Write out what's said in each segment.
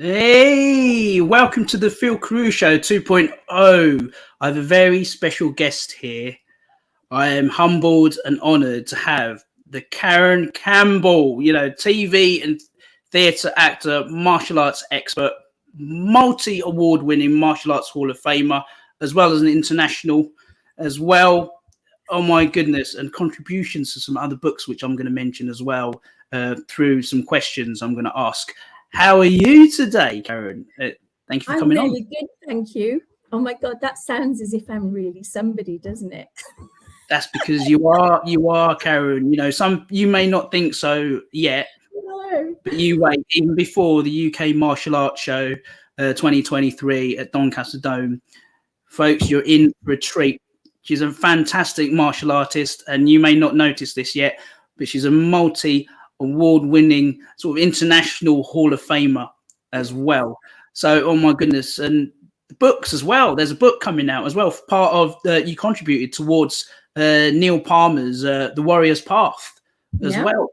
Hey, welcome to the Phil Carew Show 2.0. I have a very special guest here. I am humbled and honoured to have the Campbell, TV and theatre actor, martial arts expert, multi-award winning martial arts Hall of Famer, as well as an international as well. Oh my goodness, and contributions to some other books, which I'm going to mention as well through some questions I'm going to ask. How are you today, Karen? Thank you for coming on. I'm really good, thank you. Oh my God, that sounds as if I'm really somebody, doesn't it? That's because you are, Karen. You may not think so yet, No. but you wait. Even before the UK Martial Arts Show 2023 at Doncaster Dome, folks, you're in for a treat. She's a fantastic martial artist, and you may not notice this yet, but she's a multi-award-winning sort of international Hall of Famer as well. So, oh my goodness, and books as well. There's a book coming out as well. Part of you contributed towards Neil Palmer's The Warrior's Path as well.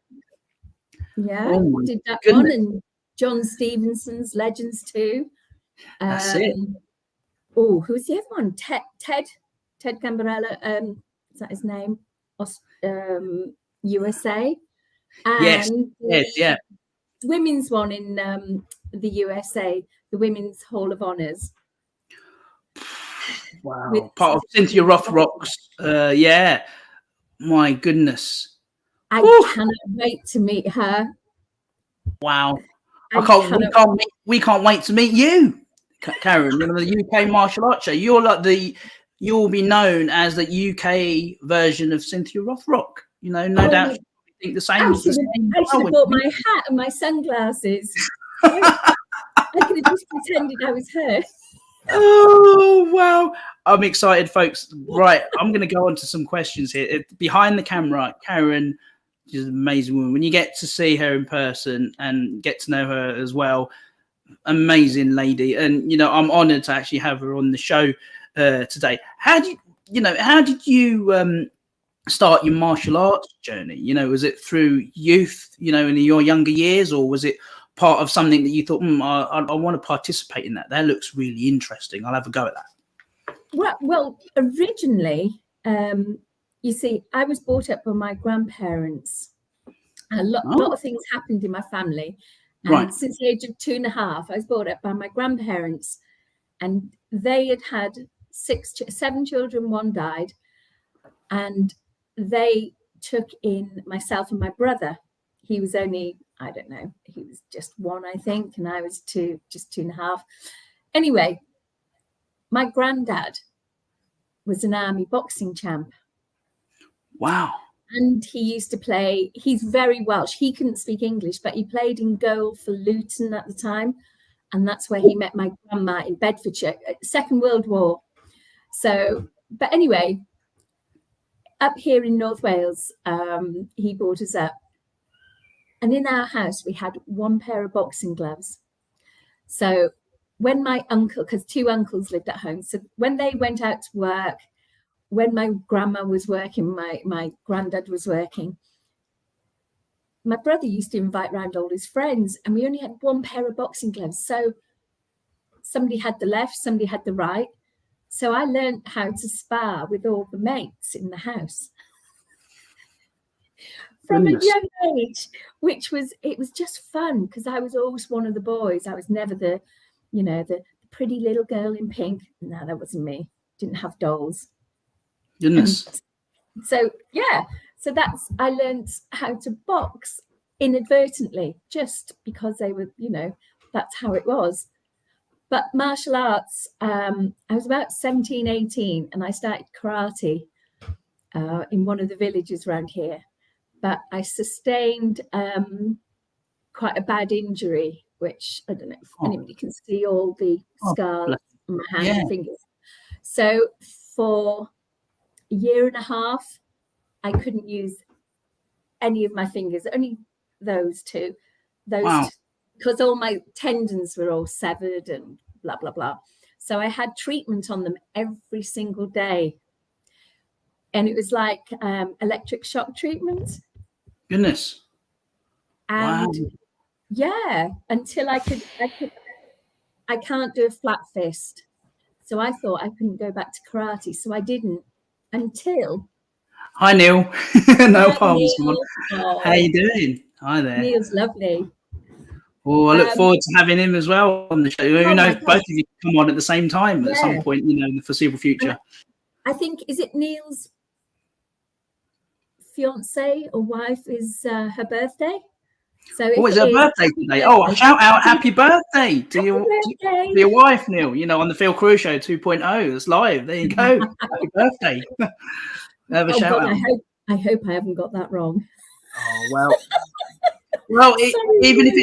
Yeah, did that one, and John Stevenson's Legends too. That's it. Oh, who's the other one? Ted Gambordella. Is that his name? USA. And yes. Women's one in the USA, the Women's Hall of Honors. Wow. Part of Cynthia Rothrock's. Yeah. My goodness. I cannot wait to meet her. Wow. We can't wait to meet you, Karen. The UK Martial Arts Show. You'll be known as the UK version of Cynthia Rothrock. No doubt you think the same. I should have bought my hat and my sunglasses. I could have just pretended I was her. Oh, wow. I'm excited, folks. Right, I'm going to go on to some questions here. Behind the camera, Karen is an amazing woman. When you get to see her in person and get to know her as well, amazing lady. And, I'm honoured to actually have her on the show today. How did you start your martial arts journey? Was it through youth, in your younger years, or was it part of something that you thought, I want to participate in that? That looks really interesting. I'll have a go at that. Well, originally, you see, I was brought up by my grandparents. A lot of things happened in my family. And since the age of 2.5, I was brought up by my grandparents, and they had 7 children. One died, and they took in myself and my brother. He was only, I don't know, he was just 1, I think, and I was just 2.5. Anyway, my granddad was an army boxing champ. Wow. And he used to play, he's very Welsh. He couldn't speak English, but he played in goal for Luton at the time. And that's where he met my grandma in Bedfordshire, Second World War. So, but anyway, up here in North Wales, he brought us up. And in our house, we had 1 pair of boxing gloves. So when my uncle, because 2 uncles lived at home, so when they went out to work, when my grandma was working, my granddad was working, my brother used to invite round all his friends, and we only had 1 pair of boxing gloves. So somebody had the left, somebody had the right. So I learned how to spar with all the mates in the house from a young age, it was just fun, because I was always one of the boys. I was never the pretty little girl in pink. No, that wasn't me. Didn't have dolls. Goodness. So I learned how to box inadvertently, just because they were, that's how it was. But martial arts, I was about 17, 18, and I started karate in one of the villages around here. But I sustained quite a bad injury, which I don't know if anybody can see all the scars on my hands and fingers. So for a 1.5 years, I couldn't use any of my fingers, only those 2. Because all my tendons were all severed and blah, blah, blah. So I had treatment on them every single day. And it was like electric shock treatment. Goodness. And until I could I can't do a flat fist. So I thought I couldn't go back to karate. So I didn't until. Hi, Neil. No Hi, problems. Neil. How you doing? Hi there. Neil's lovely. Well, I look forward to having him as well on the show. Who knows? Both of you can come on at the same time at some point, in the foreseeable future. I think, is it Neil's fiance or wife is her birthday? So it's her birthday today. Oh, shout out happy birthday to your wife, Neil, on the Phil Carew Show 2.0. It's live. There you go. Happy birthday. Have a shout out. I hope I haven't got that wrong. Oh, well, even if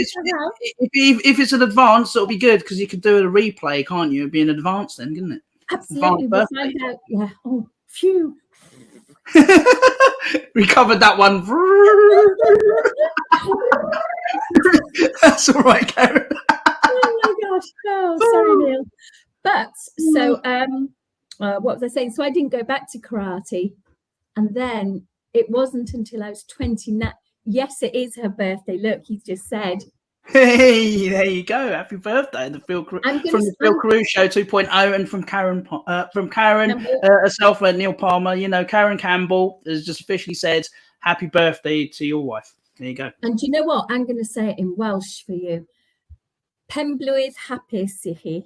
it's an advance, it'll be good because you could do a replay, can't you? It'd be an advance then, couldn't it? Absolutely. We'll find out. Yeah. Oh, phew. We covered that one. That's all right, Karen. Oh my gosh. Oh, sorry, Neil. But so what was I saying? So I didn't go back to karate, and then it wasn't until I was 29. Yes, it is her birthday. Look, he's just said. Hey, there you go. Happy birthday, the Phil from the Phil Carew Show 2.0, and from Karen herself, Neil Palmer. Karen Campbell has just officially said happy birthday to your wife. There you go. And you know what? I'm going to say it in Welsh for you. Pen blwydd hapus I chi.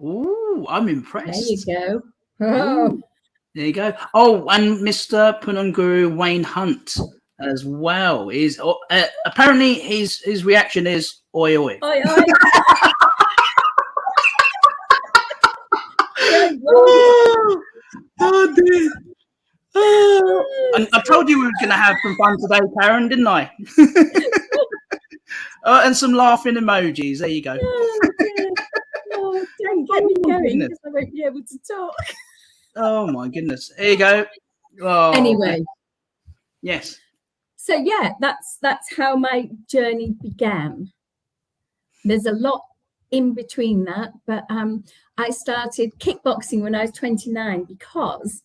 Ooh, I'm impressed. There you go. Oh. There you go. Oh, and Mr. Punun Guru Wayne Hunt as well is apparently his reaction is oi oi. Oi oi. Oh dear. And I told you we were going to have some fun today, Karen, didn't I? And some laughing emojis. There you go. Oh, don't get me going because I won't be able to talk. Oh my goodness. Here you go. Oh, anyway. Yes. So yeah, that's how my journey began. There's a lot in between that, but I started kickboxing when I was 29 because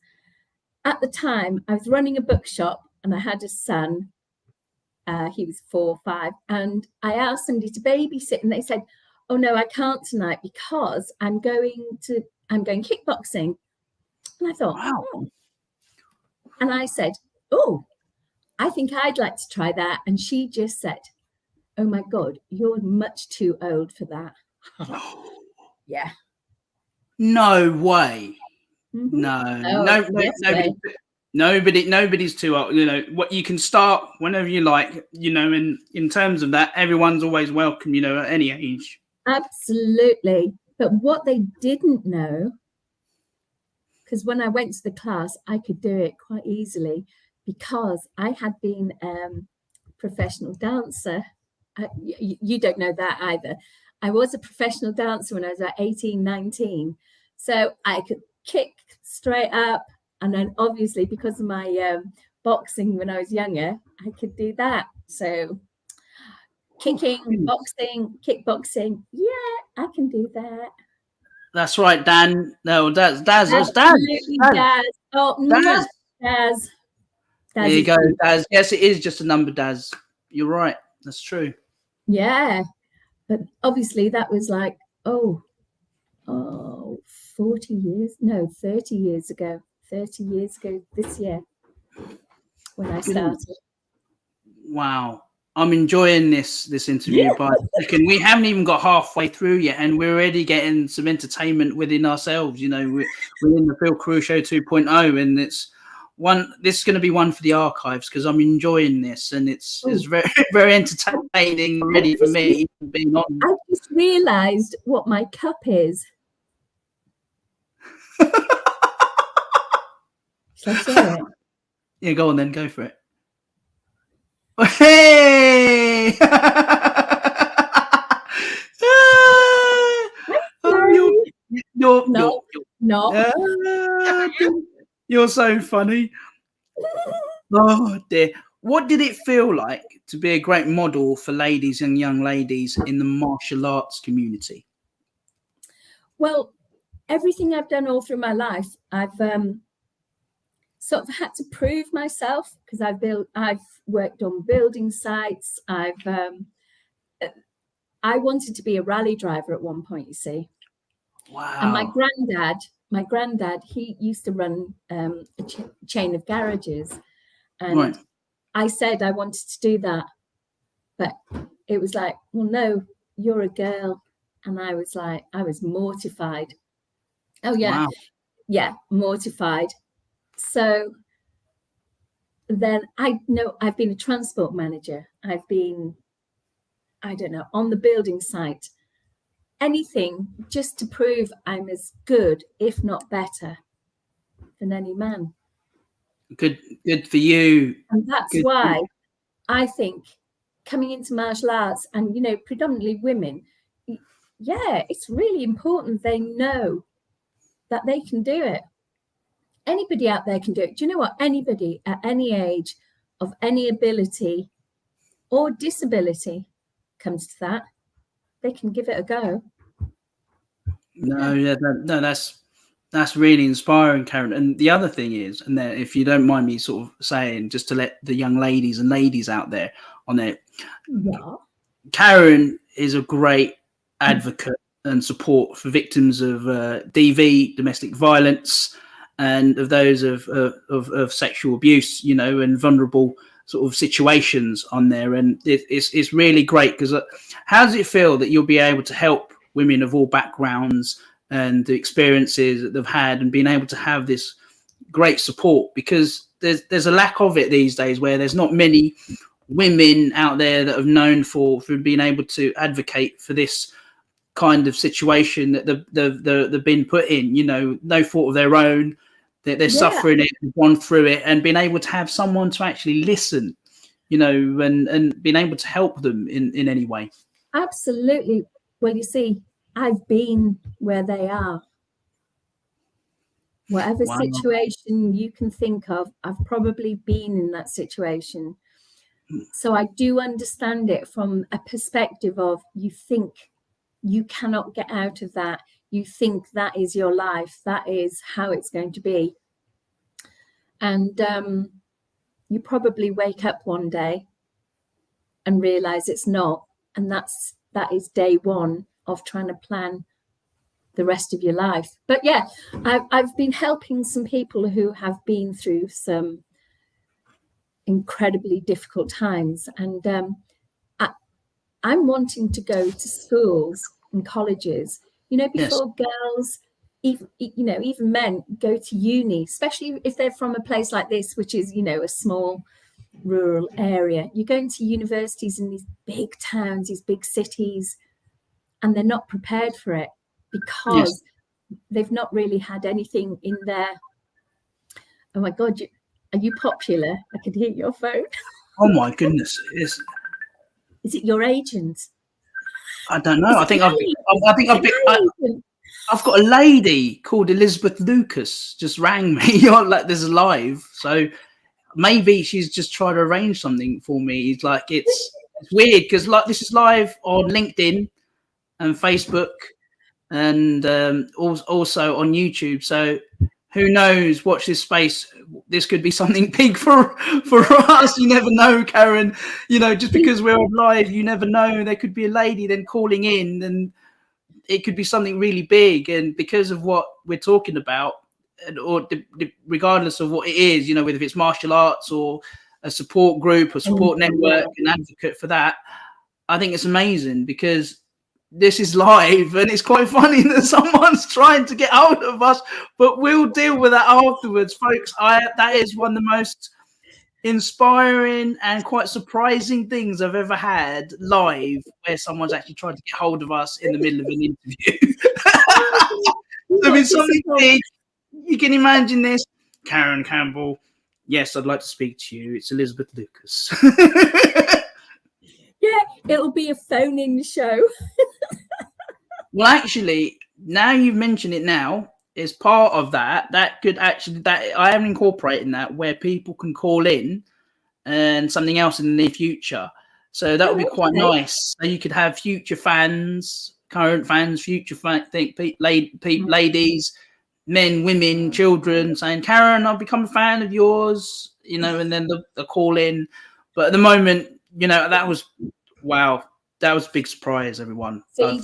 at the time I was running a bookshop and I had a son. He was 4 or 5, and I asked somebody to babysit, and they said, "Oh no, I can't tonight because I'm going kickboxing." And I thought, wow. Oh. And I said, "Oh, I think I'd like to try that." And she just said, "Oh my God, you're much too old for that." Yeah. No way. Mm-hmm. No, nobody's too old. What you can start whenever you like, in terms of that, everyone's always welcome, at any age. Absolutely. But what they didn't know, because when I went to the class, I could do it quite easily because I had been a professional dancer. You don't know that either. I was a professional dancer when I was about 18, 19. So I could kick straight up. And then obviously because of my boxing when I was younger, I could do that. So kicking, boxing, kickboxing. Yeah, I can do that. That's right, Dan. No, Daz. Daz. Oh, Daz. Daz. There you go, Daz. Yes, it is just a number, Daz. You're right. That's true. Yeah. But obviously that was like, 40 years. No, 30 years ago. 30 years ago this year when I started. Wow. I'm enjoying this interview by the second. We haven't even got halfway through yet, and we're already getting some entertainment within ourselves. We're in the Phil Carew Show 2.0, and this is going to be one for the archives because I'm enjoying this, and it's very, very entertaining already for me. Being on. I just realised what my cup is. Shall I share it? Yeah, go on then. Go for it. Hey! You're so funny. Oh dear. What did it feel like to be a great model for ladies and young ladies in the martial arts community? Well, everything I've done all through my life, I've sort of had to prove myself because I've worked on building sites. I wanted to be a rally driver at one point, you see. Wow. And my granddad, he used to run a chain of garages. And Right. I said I wanted to do that. But it was like, well, no, you're a girl. And I was like, I was mortified. Oh, yeah. Wow. Yeah, mortified. So then I've been a transport manager. I've been, I don't know, on the building site. Anything just to prove I'm as good, if not better, than any man. Good for you. And that's why I think coming into martial arts and, you know, predominantly women, yeah, it's really important they know that they can do it. Anybody out there can do it. Do you know what? Anybody at any age, of any ability or disability comes to that, they can give it a go. No, that's really inspiring, Karen. And the other thing is, and then if you don't mind me sort of saying, just to let the young ladies and ladies out there on it, yeah. Karen is a great advocate and support for victims of DV, domestic violence, and of those of sexual abuse, you know, and vulnerable sort of situations on there. And it's really great because how does it feel that you'll be able to help women of all backgrounds and the experiences that they've had, and being able to have this great support? Because there's a lack of it these days, where there's not many women out there that have known for being able to advocate for this kind of situation that they've been put in, you know, no fault of their own. They're suffering it, gone through it, and being able to have someone to actually listen, you know, and being able to help them in any way. Absolutely. Well, you see, I've been where they are. Whatever situation you can think of, I've probably been in that situation. So I do understand it from a perspective of, you think you cannot get out of that. You think that is your life. That is how it's going to be. And you probably wake up one day and realize it's not. And that is day one of trying to plan the rest of your life. But yeah, I've been helping some people who have been through some incredibly difficult times. And I'm wanting to go to schools and colleges, you know, before girls, even men go to uni, especially if they're from a place like this, which is, you know, a small rural area. You're going to universities in these big towns, these big cities, and they're not prepared for it because they've not really had anything in there. Oh my God, are you popular? I could hear your phone. Oh my goodness. Is it your agent? I don't know. I've got a lady called Elizabeth Lucas just rang me like this is live. So maybe she's just trying to arrange something for me. It's like, it's weird because like this is live on LinkedIn and Facebook and also on YouTube. So who knows? Watch this space. This could be something big for us. You never know, Karen. You know, just because we're live, you never know. There could be a lady then calling in, and it could be something really big. And because of what we're talking about, or regardless of what it is, you know, whether it's martial arts or a support group or support network, an advocate for that, I think it's amazing because this is live and it's quite funny that someone's trying to get hold of us, but we'll deal with that afterwards, folks. That is one of the most inspiring and quite surprising things I've ever had live, where someone's actually tried to get hold of us in the middle of an interview. I mean, something big. You can imagine this. Karen Campbell. Yes, I'd like to speak to you. It's Elizabeth Lucas. Yeah, it'll be a phone-in show. Well, actually, now you've mentioned it now, as part of that could actually, that I am incorporating that where people can call in and something else in the near future. So that would be quite nice. So you could have future fans, current fans, future ladies, men, women, children saying, Karen, I've become a fan of yours, you know, and then the call in. But at the moment, you know, that was, wow. that was a big surprise, everyone. See,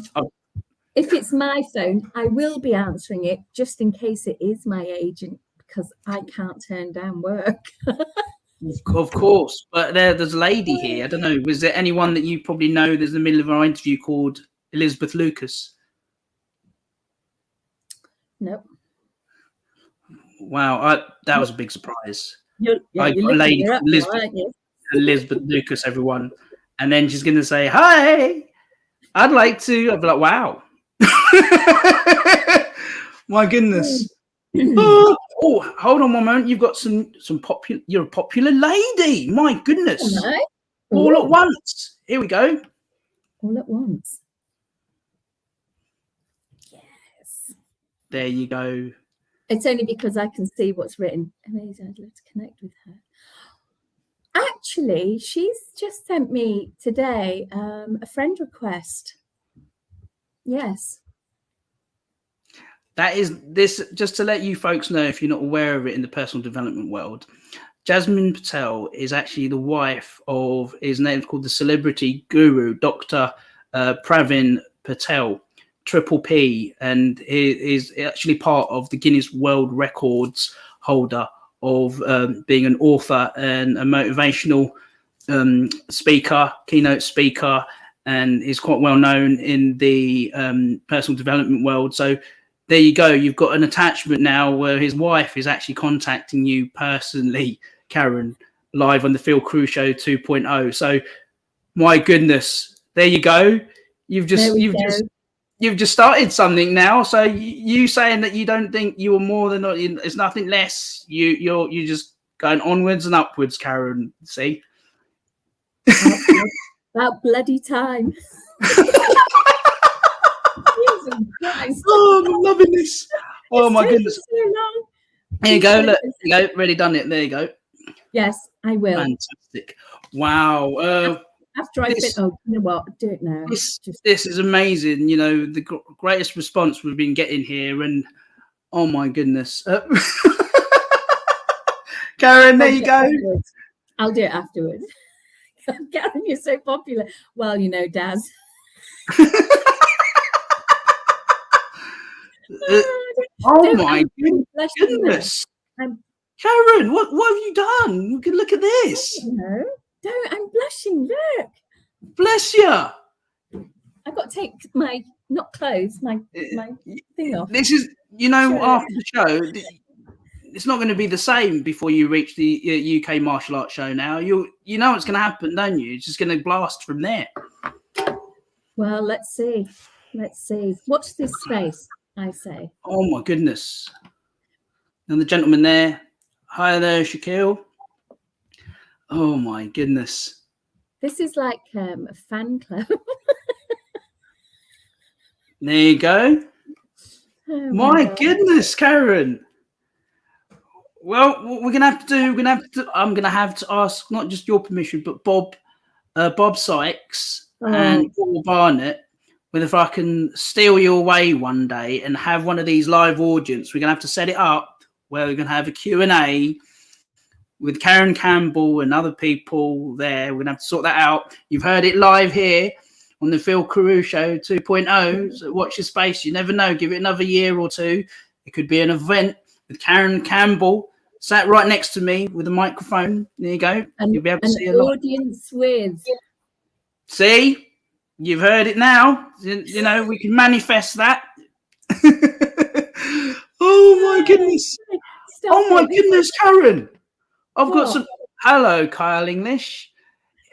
if it's my phone, I will be answering it just in case it is my agent, because I can't turn down work. Of course, but there's a lady here. I don't know. Was there anyone that you probably know that's in the middle of our interview called Elizabeth Lucas? Nope. Wow, that was a big surprise. You're I got a lady called Elizabeth Lucas, everyone. And then she's going to say, hi, I'd like to. I'd be like, wow. My goodness. Oh, hold on one moment. You've got some popular. You're a popular lady. My goodness. All at once. Here we go. All at once. Yes. There you go. It's only because I can see what's written. Amazing. I'd love to connect with her. Actually, she's just sent me today a friend request. Yes. That is this, just to let you folks know, if you're not aware of it in the personal development world, Jasmine Patel is actually the wife of, his name's called the celebrity guru, Dr. Pravin Patel, Triple P, and he is actually part of the Guinness World Records holder of being an author and a motivational speaker, keynote speaker, and is quite well known in the personal development world. So there you go. You've got an attachment now where his wife is actually contacting you personally, Karen, live on the Phil Carew Show 2.0. So my goodness, there you go. You've just started something now. So you saying that you don't think you were more than, it's nothing less. You're just going onwards and upwards, Karen. See, that bloody time. Oh, I'm loving this. Oh my goodness. So long. There you go. Look, there you go. Already done it. There you go. Yes, I will. Fantastic. Wow. After I fit, you know what? Do it now. This is amazing. You know, the greatest response we've been getting here, and oh my goodness, Karen, there you go. I'll do it afterwards. Karen, you're so popular. Well, you know, Daz. Oh my goodness, Karen, what have you done? Look at this. No, don't. I'm blushing. Look. Bless you. I've got to take my my thing off. This is, you know, after the show, it's not going to be the same before you reach the UK martial arts show. Now you know what's going to happen, don't you? It's just going to blast from there. Well, let's see. Watch this space, I say. Oh my goodness. And the gentleman there. Hi there, Shaquille. Oh my goodness. This is like a fan club. There you go. Oh my goodness, Karen. Well, what we're gonna have to I'm gonna have to ask not just your permission, but Bob Sykes and Paul Barnett, whether if I can steal you away one day and have one of these live audience. We're gonna have to set it up where we're gonna have a Q&A with Karen Campbell and other people there. We're gonna have to sort that out. You've heard it live here on the Phil Carew Show 2.0. So watch your space. You never know. Give it another year or two. It could be an event with Karen Campbell sat right next to me with a microphone. There you go. And you'll be able to see an audience with. See, you've heard it now. You know, we can manifest that. Oh my goodness. Oh my goodness, Karen. I've got some. Hello, Kyle English.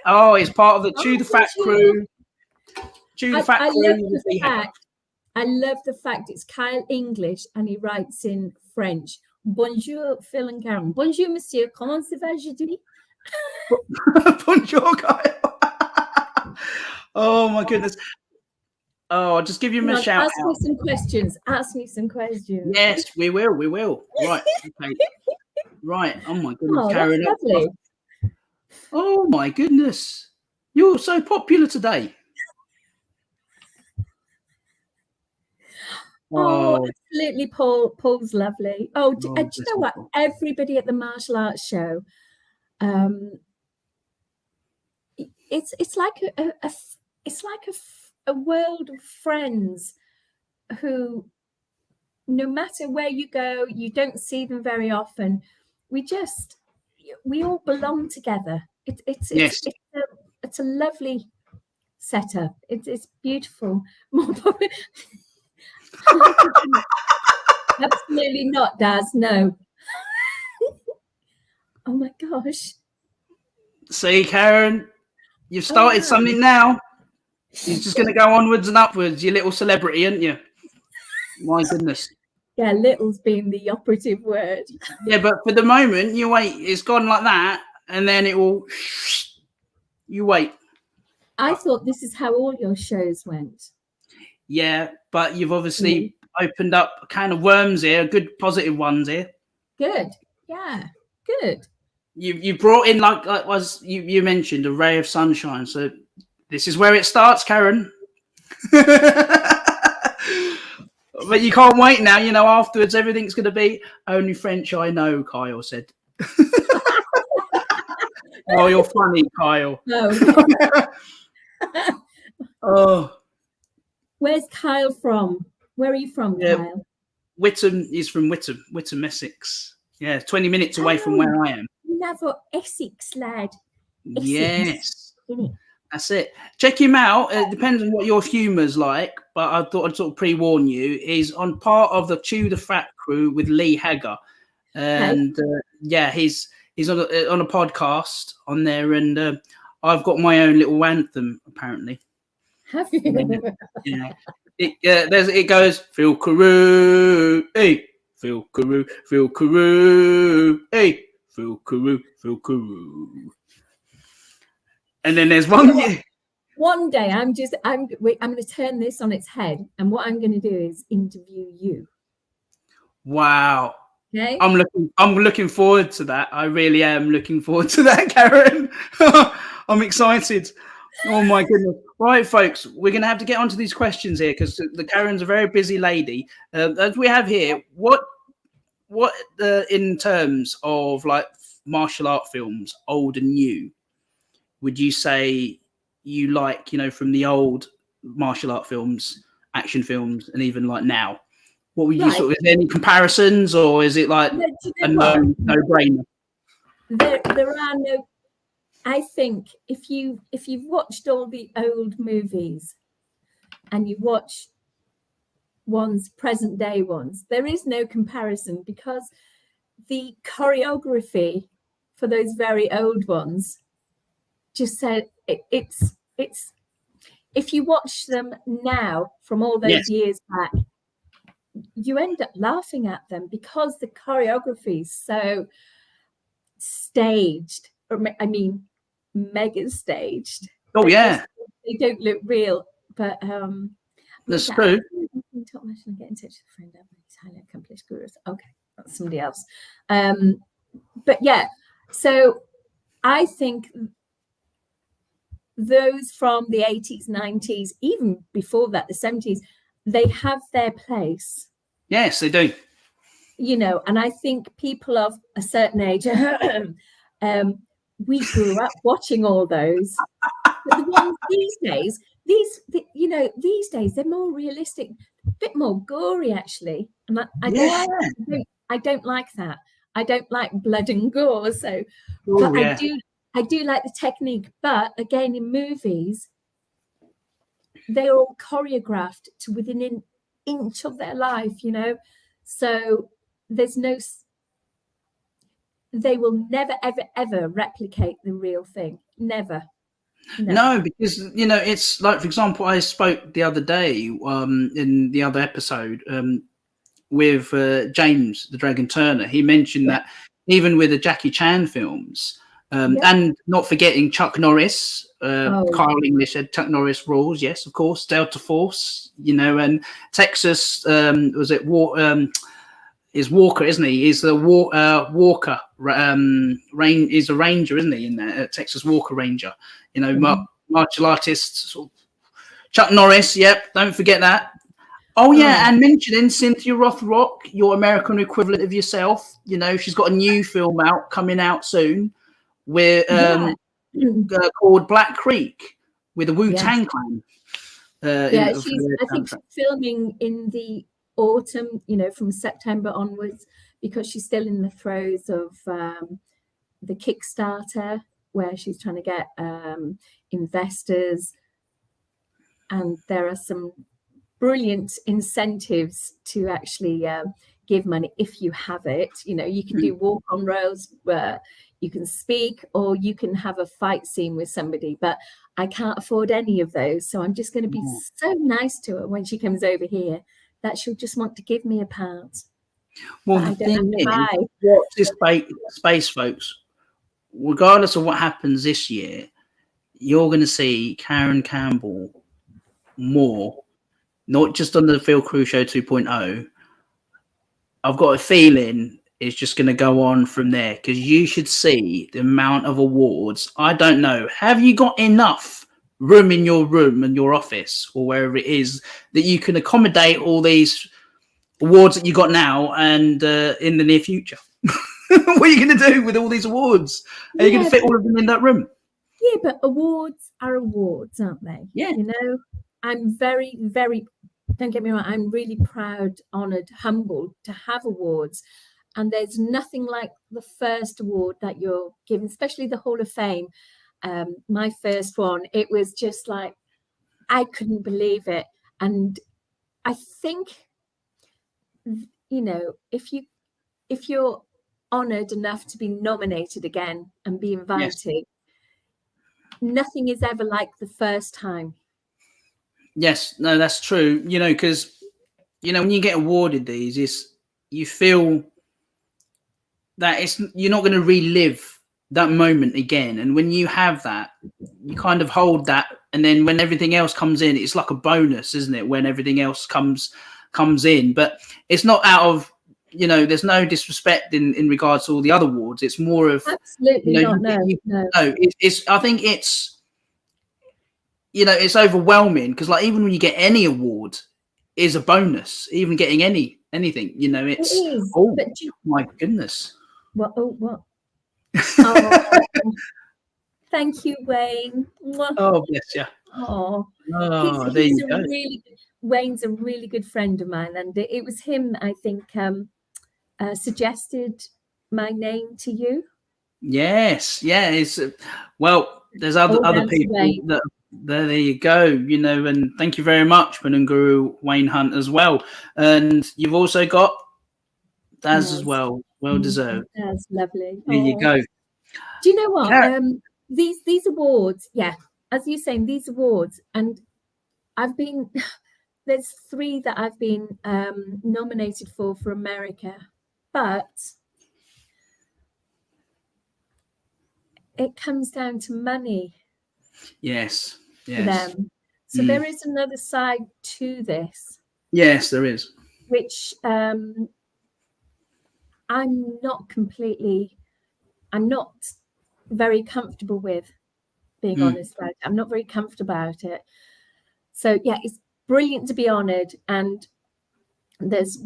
Oh, it's part of the Chew the Fat crew. Chew the Fat crew. I love the fact it's Kyle English and he writes in French. Bonjour, Phil and Karen. Bonjour, monsieur. Comment ça va aujourd'hui? Bonjour, Kyle. Oh my goodness. Oh, I'll just give you a shout out. Ask me some questions. Yes, we will. Right. Okay. Right. Oh my goodness, Oh, Karen. that's lovely. Oh my goodness. You're so popular today. Oh, absolutely, Paul. Paul's lovely. Do you know what? Everybody at the martial arts show, it's like it's like a world of friends who, no matter where you go, you don't see them very often. We all belong together. Yes. It's a lovely setup. It's beautiful. Absolutely not, Daz. No. Oh my gosh. See, Karen, you've started something now. You're just going to go onwards and upwards, you little celebrity, aren't you? My goodness. Yeah, little's been the operative word. Yeah, but for the moment, you wait. It's gone like that, and then it will. You wait. I thought this is how all your shows went. Yeah, but you've obviously opened up a can of worms here, good positive ones here. Good. Yeah, good. You brought in like was you mentioned a ray of sunshine. So this is where it starts, Karen. But you can't wait now. You know, afterwards everything's going to be only French I know. Kyle said. Oh, you're funny, Kyle. No. Oh. Where's Kyle from? Where are you from, Kyle? Whittam is from Whittam, Essex. Yeah, 20 minutes away from where I am. Never Essex, lad. Yes. That's it. Check him out. It depends on what your humour's like, but I thought I'd sort of pre-warn you. He's on part of the Chew the Fat crew with Lee Hagger. And he's on a podcast on there, and I've got my own little anthem, apparently. Have you? Yeah. It goes, Phil Carew, hey, Phil Carew, Phil Carew, hey, Phil Carew, Phil Carew. And then there's one day I'm going to turn this on its head, and what I'm going to do is interview you. Wow. Okay. I'm looking forward to that. I really am looking forward to that, Karen. I'm excited. Oh my goodness. Right, folks, we're going to have to get onto these questions here because the Karen's a very busy lady. As we have here, what in terms of like martial art films, old and new, would you say you like, you know, from the old martial art films, action films, and even like now? What would you sort of, is there any comparisons, or is it like a no-brainer? There are no. I think if you've watched all the old movies and you watch present day ones, there is no comparison because the choreography for those very old ones just said it's if you watch them now from all those years back, you end up laughing at them because the choreography is so staged, or I mean mega staged. Oh yeah, they don't look real, but that's true. Get in touch with a friend. He's highly accomplished gurus. Okay, that's somebody else. But yeah, so I think those from the 80s, 90s, even before that, the 70s, they have their place. Yes, they do. You know, and I think people of a certain age, we grew up watching all those. But the ones these days, these days they're more realistic, a bit more gory actually. And I don't like that. I don't like blood and gore. So, I do like the technique. But again, in movies, they're all choreographed to within an inch of their life, you know. So there's no. They will never, ever, ever replicate the real thing. Never. No, because, you know, it's like, for example, I spoke the other day in the other episode with James, the Dragon Turner. He mentioned that even with the Jackie Chan films, and not forgetting Chuck Norris, Kyle English said Chuck Norris rules. Yes, of course. Delta Force, you know, and Texas, was it is Walker, isn't he? He's the Walker he's a ranger, isn't he? In there, Texas Walker Ranger. You know, martial artists. Sort of. Chuck Norris, yep. Don't forget that. Oh yeah, and mentioning Cynthia Rothrock, your American equivalent of yourself. You know, she's got a new film coming out soon, called Black Creek, with the Wu-Tang Clan. Yeah, I think she's filming in the autumn, from September onwards, because she's still in the throes of the Kickstarter, where she's trying to get investors, and there are some brilliant incentives to actually give money if you have it. You can do walk on roads where you can speak, or you can have a fight scene with somebody, but I can't afford any of those. So I'm just going to be so nice to her when she comes over here that she'll just want to give me a part. Well, the thing is, watch this space, folks. Regardless of what happens this year, you're going to see Karen Campbell more, not just on the Phil Carew Show 2.0. I've got a feeling it's just going to go on from there, because you should see the amount of awards. I don't know. Have you got enough room in your room and your office or wherever it is that you can accommodate all these awards that you got now and in the near future? What are you going to do with all these awards? Are you going to fit all of them in that room? Yeah, but awards are awards, aren't they? Yeah. I'm very, very, don't get me wrong, I'm really proud, honoured, humbled to have awards. And there's nothing like the first award that you're given, especially the Hall of Fame. My first one, it was just like, I couldn't believe it. And I think, if you're honoured enough to be nominated again and be invited, nothing is ever like the first time. Yes, no, that's true. Because when you get awarded these, you feel that you're not going to relive that moment again. And when you have that, you kind of hold that, and then when everything else comes in, it's like a bonus, isn't it? When everything else comes in, but it's not out of there's no disrespect in regards to all the other awards. It's more of absolutely not. No. It's I think it's it's overwhelming, because like even when you get any award is a bonus. Even getting anything, it's it is, but my goodness. What? Oh, thank you, Wayne. Oh, bless you. There you go. Wayne's a really good friend of mine, and it was him, I think, suggested my name to you. Yes, yeah. It's well, there's other people that there you go. And thank you very much, Guru Wayne Hunt, as well. And you've also got Daz as well. Well deserved. That's lovely. There you go. Do you know what? These awards, as you're saying, these awards, and there's 3 that I've been nominated for America, but it comes down to money. Yes. For them. So there is another side to this. Yes, there is. Which I'm not very comfortable with, being honest about it. I'm not very comfortable about it. So it's brilliant to be honoured. And there's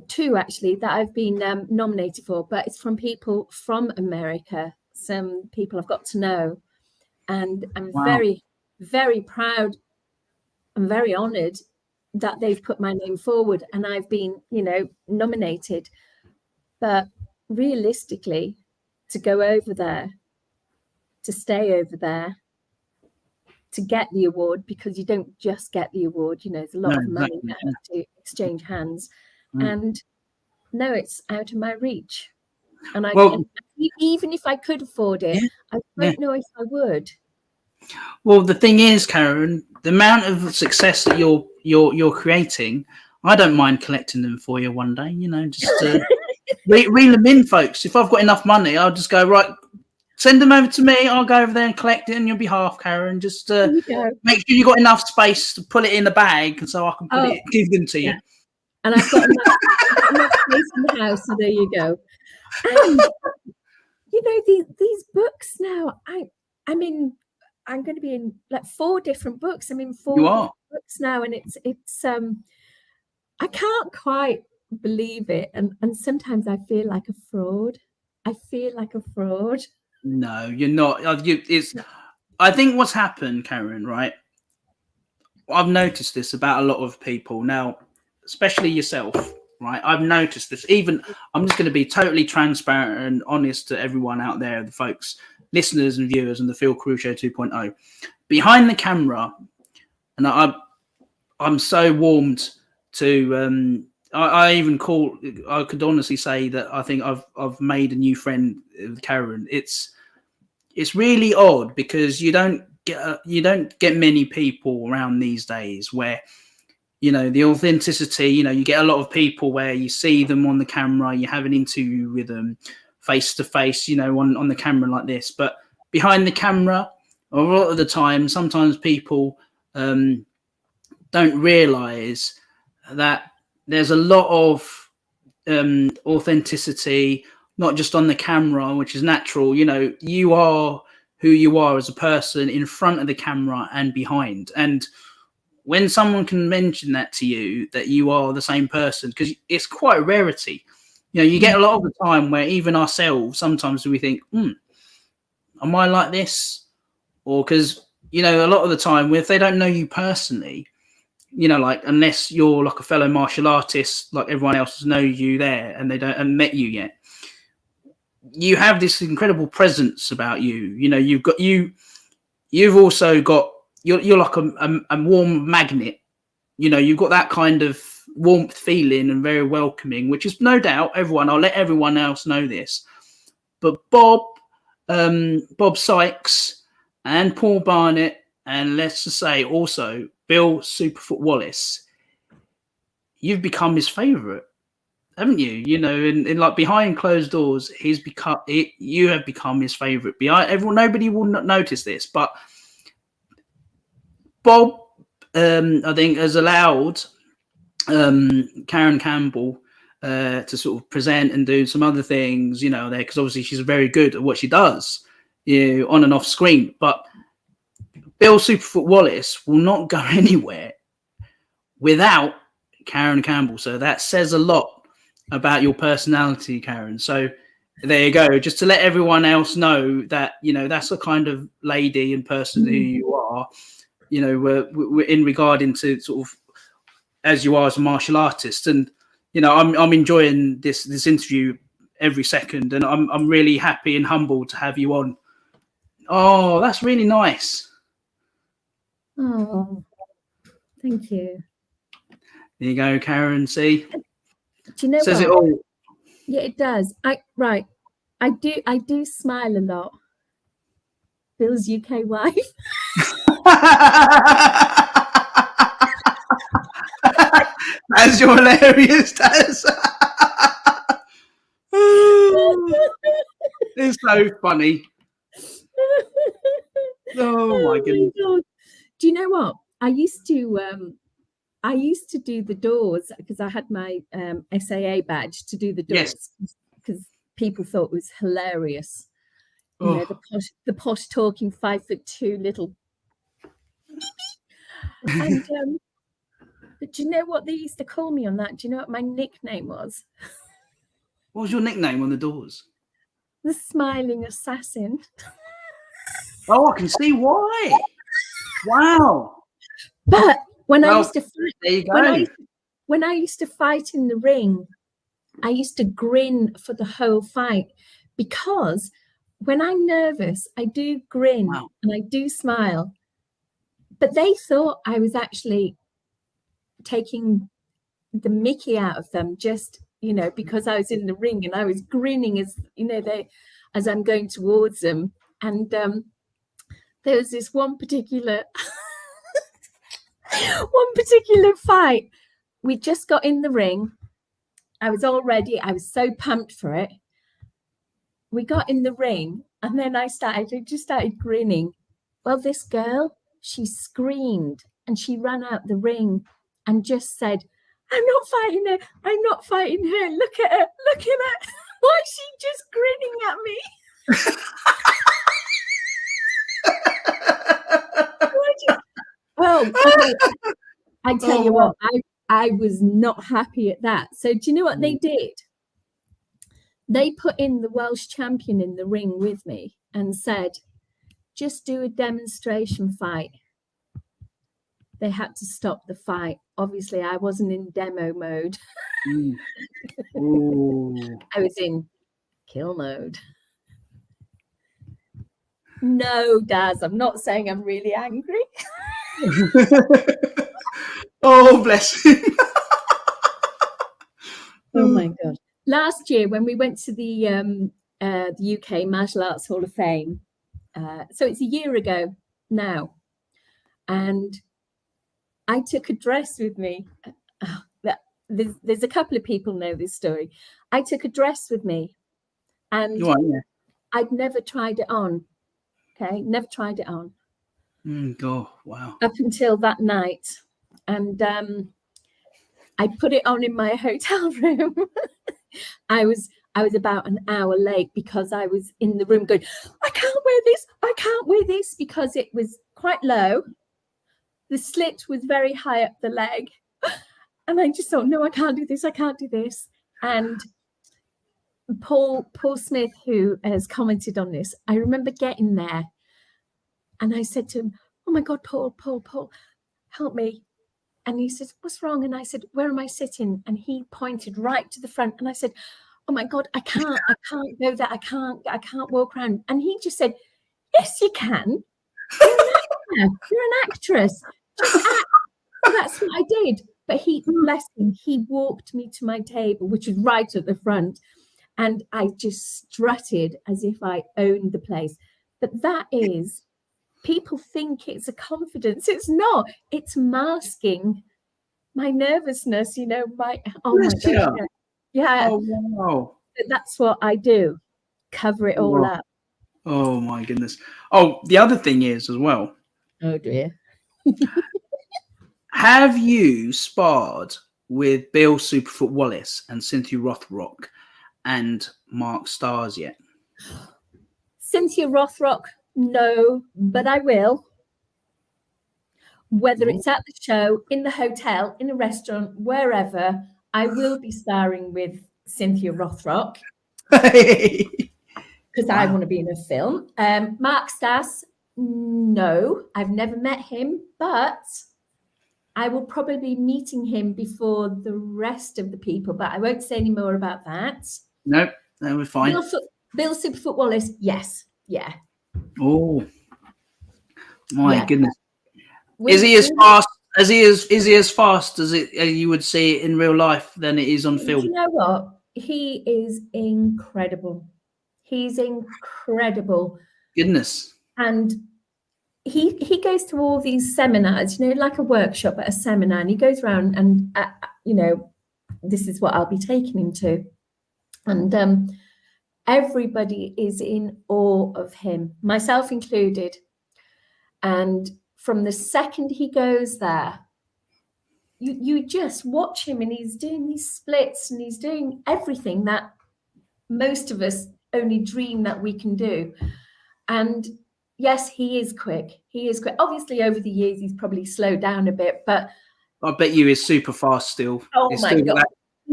two actually that I've been nominated for, but it's from people from America, some people I've got to know. And I'm very, very proud and very honoured that they've put my name forward and I've been, nominated. But realistically, to go over there, to stay over there, to get the award, because you don't just get the award, there's a lot of money that has to exchange hands. And no, it's out of my reach. And even if I could afford it, I don't know if I would. Well, the thing is, Karen, the amount of success that you're creating, I don't mind collecting them for you one day. Just reel them in, folks. If I've got enough money, I'll just go, right, send them over to me. I'll go over there and collect it on your behalf, Karen. Just make sure you got enough space to put it in the bag, so I can give them to you. And I've got enough space in the house, so there you go. And these books now, I'm going to be in like 4 different books. I'm in 4 different books now, and it's I can't quite believe it, and sometimes I feel like a fraud. No, you're not. I think what's happened, Karen, right? I've noticed this about a lot of people now, especially yourself, right? I've noticed this. Even I'm just going to be totally transparent and honest to everyone out there, the folks, listeners and viewers, and the Phil Carew Show 2.0. Behind the camera, and I'm so warmed to. I even I could honestly say that I think I've made a new friend with Karen. It's really odd because you don't get many people around these days where, you know, the authenticity, you know, you get a lot of people where you see them on the camera, you have an interview with them face to face, you know, on the camera like this, but behind the camera, a lot of the time, sometimes people don't realize that there's a lot of authenticity, not just on the camera, which is natural. You know, you are who you are as a person in front of the camera and behind. And when someone can mention that to you, that you are the same person, because it's quite a rarity. You know, you get a lot of the time where even ourselves, sometimes we think, am I like this? Or because, you know, a lot of the time, if they don't know you personally, you know, like, unless you're like a fellow martial artist, like everyone else knows you there and they haven't met you yet, you have this incredible presence about you. You know, you've also got, you're like a warm magnet. You know, you've got that kind of warmth feeling and very welcoming, which is no doubt I'll let everyone else know this, but Bob Sykes and Paul Barnett, and let's just say also Bill Superfoot Wallace, you've become his favorite, haven't you? You know, in like behind closed doors, you have become his favorite. Nobody will not notice this, but Bob, I think, has allowed Karen Campbell to sort of present and do some other things, you know, there, because obviously she's very good at what she does, you know, on and off screen. But Bill Superfoot Wallace will not go anywhere without Karen Campbell. So that says a lot about your personality, Karen. So there you go. Just to let everyone else know that, you know, that's the kind of lady and person who you are, you know, we're in regarding to sort of as you are as a martial artist. And, you know, I'm enjoying this interview every second, and I'm really happy and humbled to have you on. Oh, that's really nice. Oh, thank you. There you go, Karen. See, do you know says what? It all. Yeah, it does. I do smile a lot. Bill's UK wife. That's your hilarious, Taz. It's so funny. Oh my goodness. God. Do you know what? I used to do the doors because I had my SAA badge to do the doors, because people thought it was hilarious. You know, the posh talking 5'2" little. And but do you know what they used to call me on that? Do you know what my nickname was? What was your nickname on the doors? The Smiling Assassin. Oh, I can see why. Wow. But when I used to fight, there you go. When I used to fight in the ring, I used to grin for the whole fight, because when I'm nervous, I do grin and I do smile. But they thought I was actually taking the mickey out of them, just, you know, because I was in the ring and I was grinning as, you know, as I'm going towards them. And there was this one particular fight. We just got in the ring. I was all ready. I was so pumped for it. We got in the ring, and then I just started grinning. Well, this girl, she screamed and she ran out the ring and just said, "I'm not fighting her. I'm not fighting her. Look at her. Look at her. Why is she just grinning at me?" Well, I tell you what, I was not happy at that. So do you know what they did? They put in the Welsh champion in the ring with me and said, just do a demonstration fight. They had to stop the fight. Obviously, I wasn't in demo mode. Ooh. I was in kill mode. No, Daz, I'm not saying I'm really angry. Oh, bless him. Oh my God. Last year, when we went to the UK Martial Arts Hall of Fame, so it's a year ago now, and I took a dress with me. There's a couple of people know this story. I took a dress with me, and I'd never tried it on. Okay, never tried it on. God, wow. Up until that night, and I put it on in my hotel room. I was about an hour late because I was in the room going, I can't wear this, because it was quite low. The slit was very high up the leg. And I just thought, no, I can't do this. And Paul Smith, who has commented on this, I remember getting there and I said to him, oh my God, Paul, help me. And he said, what's wrong? And I said, where am I sitting? And he pointed right to the front. And I said, oh my God, I can't go there. I can't walk around. And he just said, yes, you can. You're an actress. Just act. So that's what I did. But he, bless him, he walked me to my table, which was right at the front. And I just strutted as if I owned the place. But that is, people think it's a confidence. It's not. It's masking my nervousness, my God. Yeah. Oh, wow. That's what I do. Cover it all up. Oh, my goodness. Oh, the other thing is as well. Oh, dear. Have you sparred with Bill Superfoot Wallace and Cynthia Rothrock and Mark Stars yet? Cynthia Rothrock, no, but I will. Whether it's at the show, in the hotel, in a restaurant, wherever, I will be starring with Cynthia Rothrock because I want to be in a film. Mark Stas, no, I've never met him, but I will probably be meeting him before the rest of the people, but I won't say any more about that. No, we're fine. Bill Superfoot Wallace, yes, yeah. Oh, my goodness. Is he as fast as as fast as you would see it in real life than it is on film? You know what? He is incredible. He's incredible. Goodness. And he goes to all these seminars, like a workshop at a seminar, and he goes around and this is what I'll be taking him to. And everybody is in awe of him, myself included. And from the second he goes there, you just watch him, and he's doing these splits and he's doing everything that most of us only dream that we can do. And yes, he is quick. Obviously, over the years, he's probably slowed down a bit, but I bet you he's super fast still. Oh my God.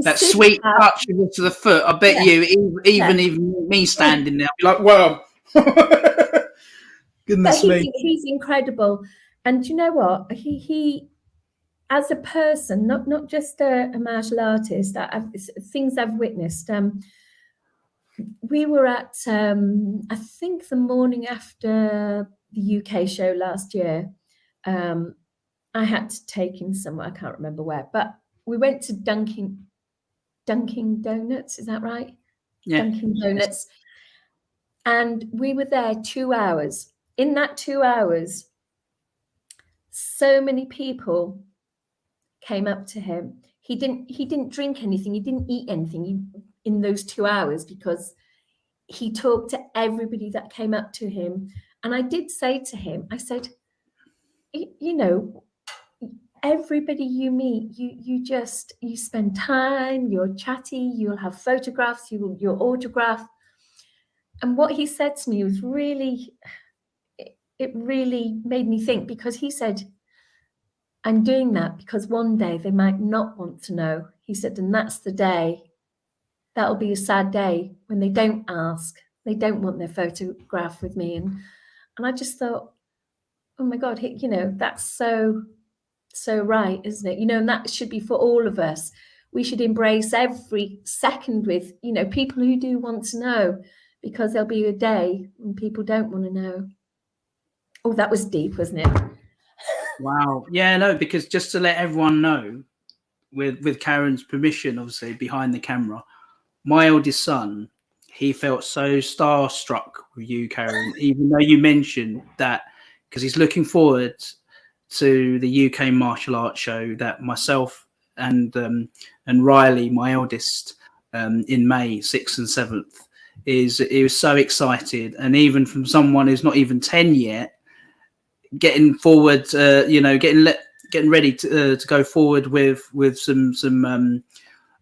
That sweet touch to the foot. I bet you, even me standing there, I'd be like, wow. Goodness me. He's incredible. And you know what? He as a person, not just a martial artist, things I've witnessed. We were at, I think the morning after the UK show last year, I had to take him somewhere, I can't remember where, but we went to Dunkin' Donuts, is that right? Yeah. Dunkin' Donuts. And we were there 2 hours. In that 2 hours, so many people came up to him. He didn't drink anything, he didn't eat anything in those 2 hours, because he talked to everybody that came up to him. And I did say to him, I said, everybody you meet, you spend time, you're chatty, you'll have photographs, you'll autograph. And what he said to me was it really made me think, because he said, I'm doing that because one day they might not want to know. He said, and that's the day. That'll be a sad day when they don't ask. They don't want their photograph with me. And And I just thought, oh my God, you know, that's so right, isn't it? You know, and that should be for all of us. We should embrace every second with, you know, people who do want to know, because there'll be a day when people don't want to know. Oh, that was deep, wasn't it? Wow. Yeah, no, because just to let everyone know, with Karen's permission, obviously, behind the camera, my eldest son, he felt so starstruck with you, Karen, even though you mentioned that, because he's looking forward to the UK martial arts show that myself and Riley, my eldest, in May 6th and 7th, he was so excited. And even from someone who's not even 10 yet, getting forward, you know, getting ready to go forward with some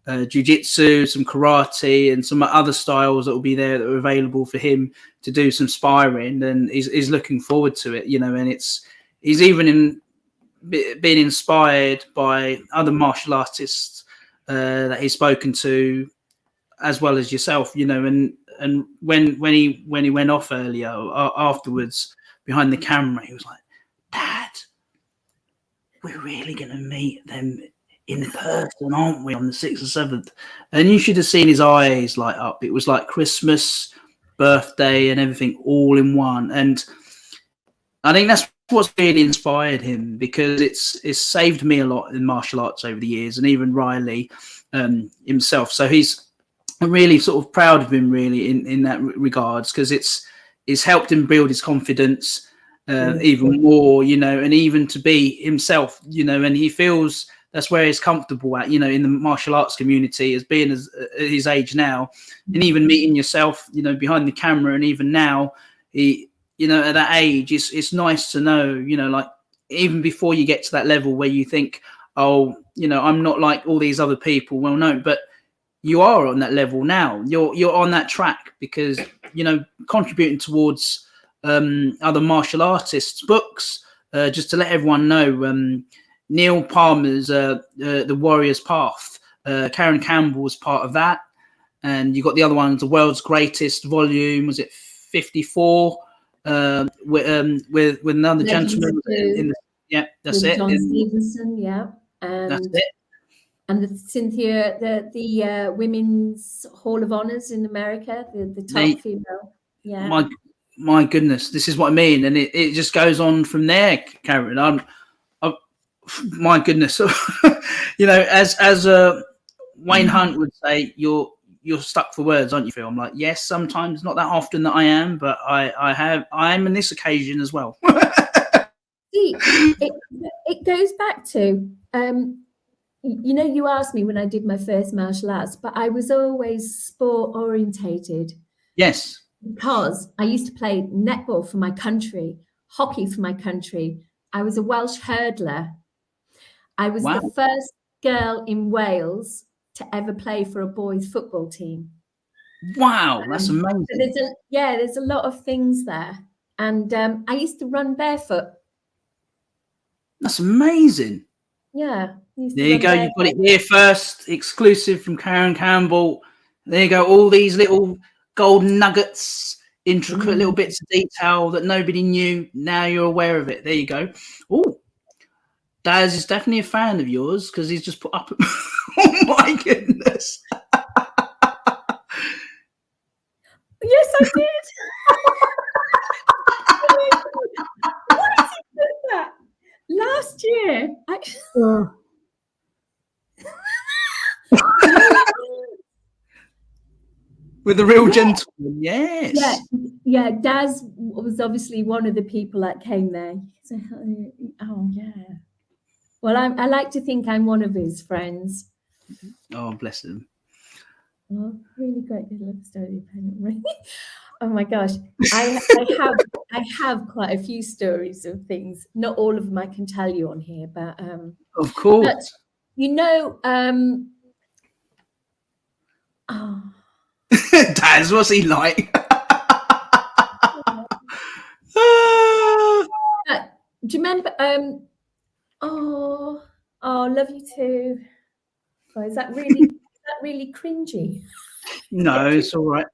jiu-jitsu, some karate, and some other styles that will be there that are available for him to do some sparring, and he's looking forward to it, you know. And he's even being inspired by other martial artists that he's spoken to, as well as yourself, you know. And when he went off earlier afterwards behind the camera, he was like, "Dad, we're really going to meet them in person, aren't we, on the 6th and 7th?" And you should have seen his eyes light up. It was like Christmas, birthday, and everything all in one. And I think that's what's really inspired him, because it's saved me a lot in martial arts over the years, and even Riley himself. So I'm really sort of proud of him, really, in that regards, because it's helped him build his confidence even more, you know, and even to be himself, you know. And he feels that's where he's comfortable at, you know, in the martial arts community, as being at his age now, and even meeting yourself, you know, behind the camera. And even now, he, you know, at that age, it's nice to know, you know, like, even before you get to that level where you think, oh, you know, I'm not like all these other people. Well, no, but you are on that level now. You're on that track, because, you know, contributing towards other martial artists' books. Just to let everyone know, Neil Palmer's The Warrior's Path. Karen Campbell was part of that, and you got the other one, The World's Greatest Volume. Was it 54? With another gentleman. Yeah, that's it. John Stevenson. Yeah, and that's it. And the Cynthia, the Women's Hall of Honors in America, the top female. Yeah. My goodness, this is what I mean, and it just goes on from there, Karen. My goodness, you know, as Wayne Hunt would say, you're stuck for words, aren't you, Phil? I'm like, yes, sometimes, not that often that I am, but I am in this occasion as well. See, it goes back to, you know, you asked me when I did my first martial arts, but I was always sport orientated. Yes. Because I used to play netball for my country, hockey for my country. I was a Welsh hurdler. I was the first girl in Wales to ever play for a boys' football team. Wow, that's amazing. So there's a lot of things there. And I used to run barefoot. That's amazing. Yeah. There you go. You've got it here first, exclusive from Karen Campbell. There you go. All these little golden nuggets, intricate little bits of detail that nobody knew. Now you're aware of it. There you go. Oh, Daz is definitely a fan of yours, because he's just put up. Oh my goodness. Yes, I did. Why did he do that? Last year, with a real gentleman, yes. Yeah. Daz was obviously one of the people that came there. So, oh yeah. Well, I like to think I'm one of his friends. Oh, bless him. Oh, really great little story, apparently. Oh my gosh, I have quite a few stories of things. Not all of them I can tell you on here, but of course. But, you know, Daz, what's he like? Do you remember? Oh, love you too. Oh, is that really cringy? No, it's all right.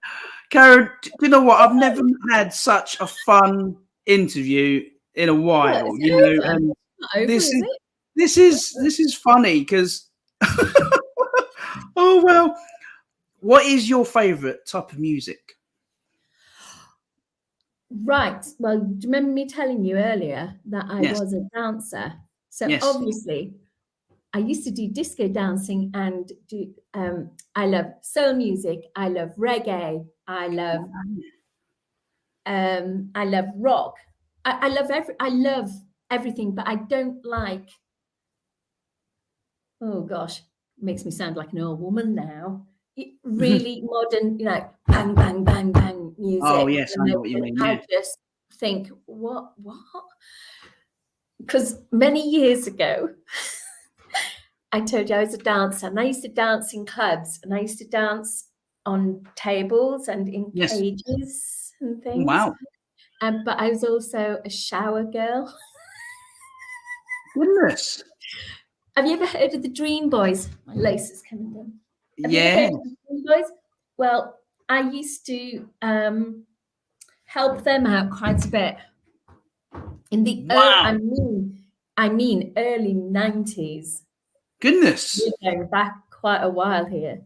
Karen, do you know what? I've never had such a fun interview in a while, Well, you know, over. and Not over, this is is it? this is funny because oh well, what is your favorite type of music? Right. Well, do you remember me telling you earlier that I Yes. was a dancer? So Yes. obviously, I used to do disco dancing and do. I love soul music. I love reggae. I love rock. I love everything, but I don't like. Oh gosh, makes me sound like an old woman now. Really modern, bang, bang, bang, bang music. Oh yes, I know what you mean. I Yeah. just think, what? Because many years ago, I told you I was a dancer, and I used to dance in clubs, and I used to dance on tables and in Yes. cages and things. Wow. But I was also a shower girl. Goodness. Have you ever heard of the Dream Boys? My lace is coming down. Have you ever Yeah. heard of the Dream Boys? Well, I used to help them out quite a bit in the Wow. I mean early 90s. Goodness. We're going back quite a while here.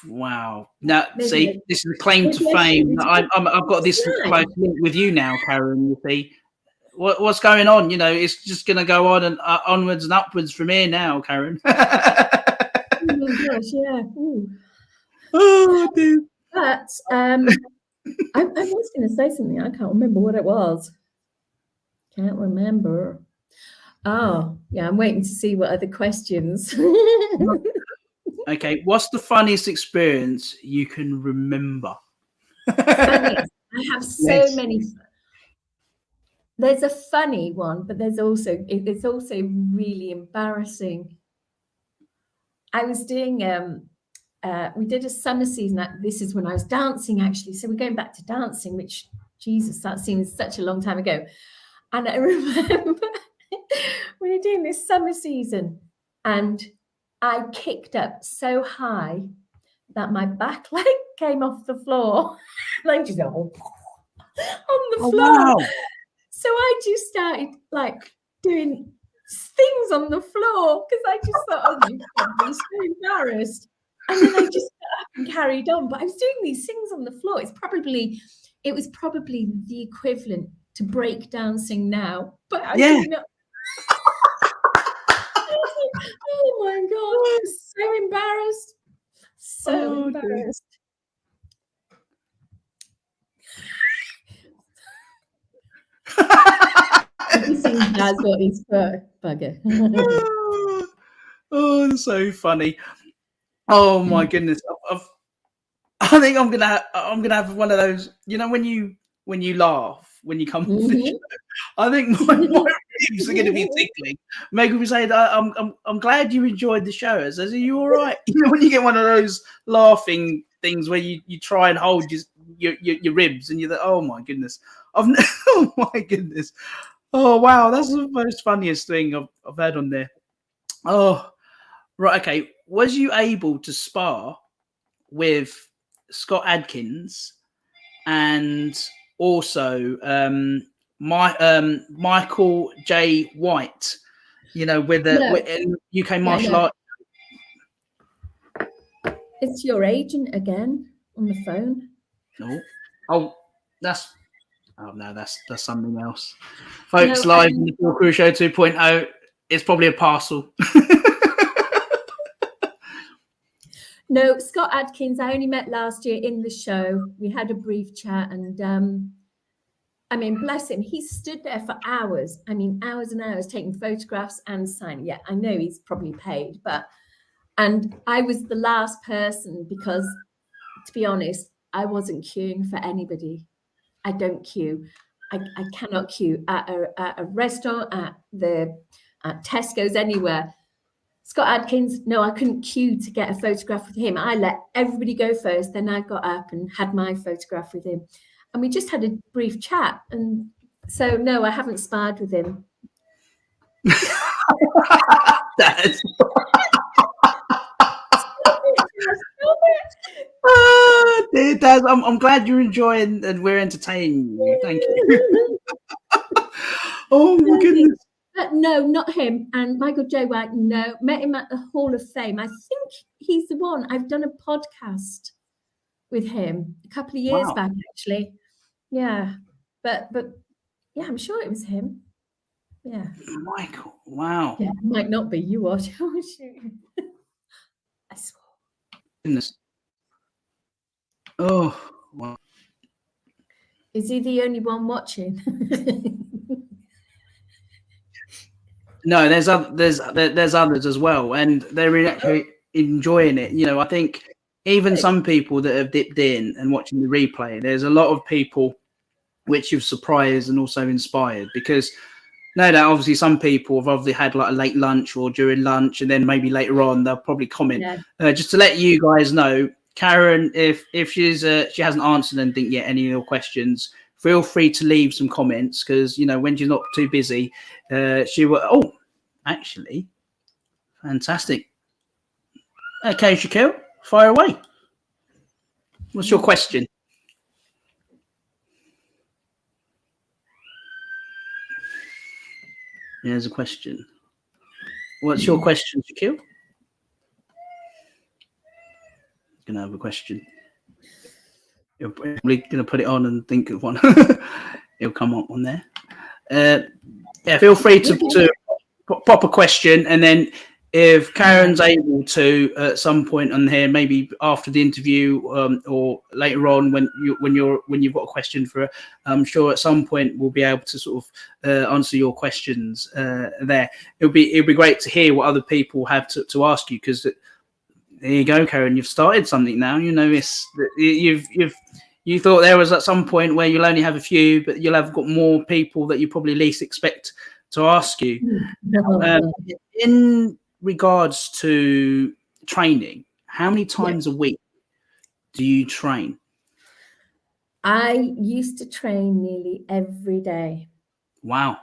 Wow. Now, Maybe see, this is a claim to fame. I've got this close link with you now, Karen. You see, what's going on? You know, it's just going to go on and onwards and upwards from here now, Karen. Oh my gosh, yeah. Ooh. Oh, dude. But I was going to say something. I can't remember what it was. Can't remember. Oh, yeah, I'm waiting to see what other questions. Okay, what's the funniest experience you can remember? Funniest. I have so Yes. many. There's a funny one, but it's also really embarrassing. I was doing we did a summer season. This is when I was dancing, actually. So we're going back to dancing, which, Jesus, that seems such a long time ago. And I remember we were doing this summer season, and I kicked up so high that my back leg came off the floor. Like just on the floor. Wow. So I just started like doing things on the floor because I just thought, oh my God, I'm so embarrassed. And then I just got up and carried on. But I was doing these things on the floor. It was probably the equivalent to break dancing now. But I didn't know. Oh my God, I'm so embarrassed. So embarrassed. That's what he's for, bugger. Oh, that's so funny. Oh my goodness. I think I'm gonna have one of those, you know, when you laugh when you come off the show. I think my ribs are gonna be tickling. Megan was saying, I'm glad you enjoyed the show. I said, are you all right? You know, when you get one of those laughing things where you try and hold your ribs and you're like, oh my goodness. Oh my goodness. Oh wow, that's the most funniest thing I've had on there. Oh, right, okay. Was you able to spar with Scott Adkins and also Michael J. White? You know, with UK martial art. It's your agent again on the phone. Oh, that's something else. Folks, live in the Phil Carew Show 2.0. It's probably a parcel. No, Scott Adkins, I only met last year in the show. We had a brief chat and I mean, bless him, he stood there for hours. I mean, hours and hours taking photographs and signing. Yeah, I know he's probably paid, and I was the last person because, to be honest, I wasn't queuing for anybody. I don't queue. I cannot queue at a restaurant, at Tesco's, anywhere. Scott Adkins, no, I couldn't queue to get a photograph with him. I let everybody go first. Then I got up and had my photograph with him. And we just had a brief chat. And so, no, I haven't sparred with him. Dear Daz, I'm glad you're enjoying and we're entertaining you. Thank you. Oh my goodness. No, not him. And Michael J. White, no. Met him at the Hall of Fame. I think he's the one. I've done a podcast with him a couple of years Wow. back, actually. Yeah. But yeah, I'm sure it was him. Yeah. Michael, wow. Yeah, it might not be. You watch. Oh, shoot. I swore. Goodness. Oh, wow. Is he the only one watching? No, there's others as well, and they're actually enjoying it. You know, I think even some people that have dipped in and watching the replay, there's a lot of people which you've surprised and also inspired, because no doubt, obviously, some people have obviously had like a late lunch or during lunch, and then maybe later on they'll probably comment. Yeah. Just to let you guys know, Karen, if she hasn't answered anything yet, any of your questions, feel free to leave some comments, because you know when she's not too busy, she will. Oh, actually, fantastic. Okay, Shaquille, fire away. What's your question? Here's a question. What's your question, Shaquille? Gonna have a question. You're probably gonna put it on and think of one. It'll come up on there. Yeah, feel free to pop a question, and then if Karen's able to at some point on here, maybe after the interview or later on when you've got a question for her, I'm sure at some point we'll be able to sort of answer your questions there. It'll be great to hear what other people have to ask you, because there you go, Karen. You've started something now. You know, you thought there was at some point where you'll only have a few, but you'll have got more people that you probably least expect to ask you. In regards to training, how many times a week do you train? I used to train nearly every day. Wow.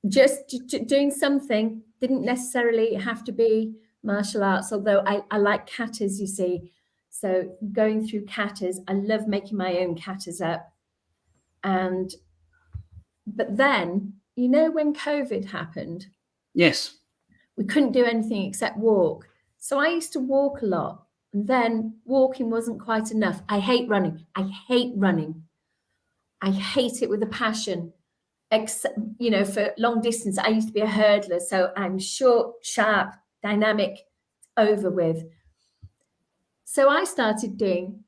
Just doing something, didn't necessarily have to be martial arts, although I like katas, you see. So going through katas, I love making my own katas up. But then, you know, when COVID happened, yes, we couldn't do anything except walk. So I used to walk a lot. And then walking wasn't quite enough. I hate running. I hate it with a passion. Except, you know, for long distance, I used to be a hurdler. So I'm short, sharp, dynamic, over with. So I started doing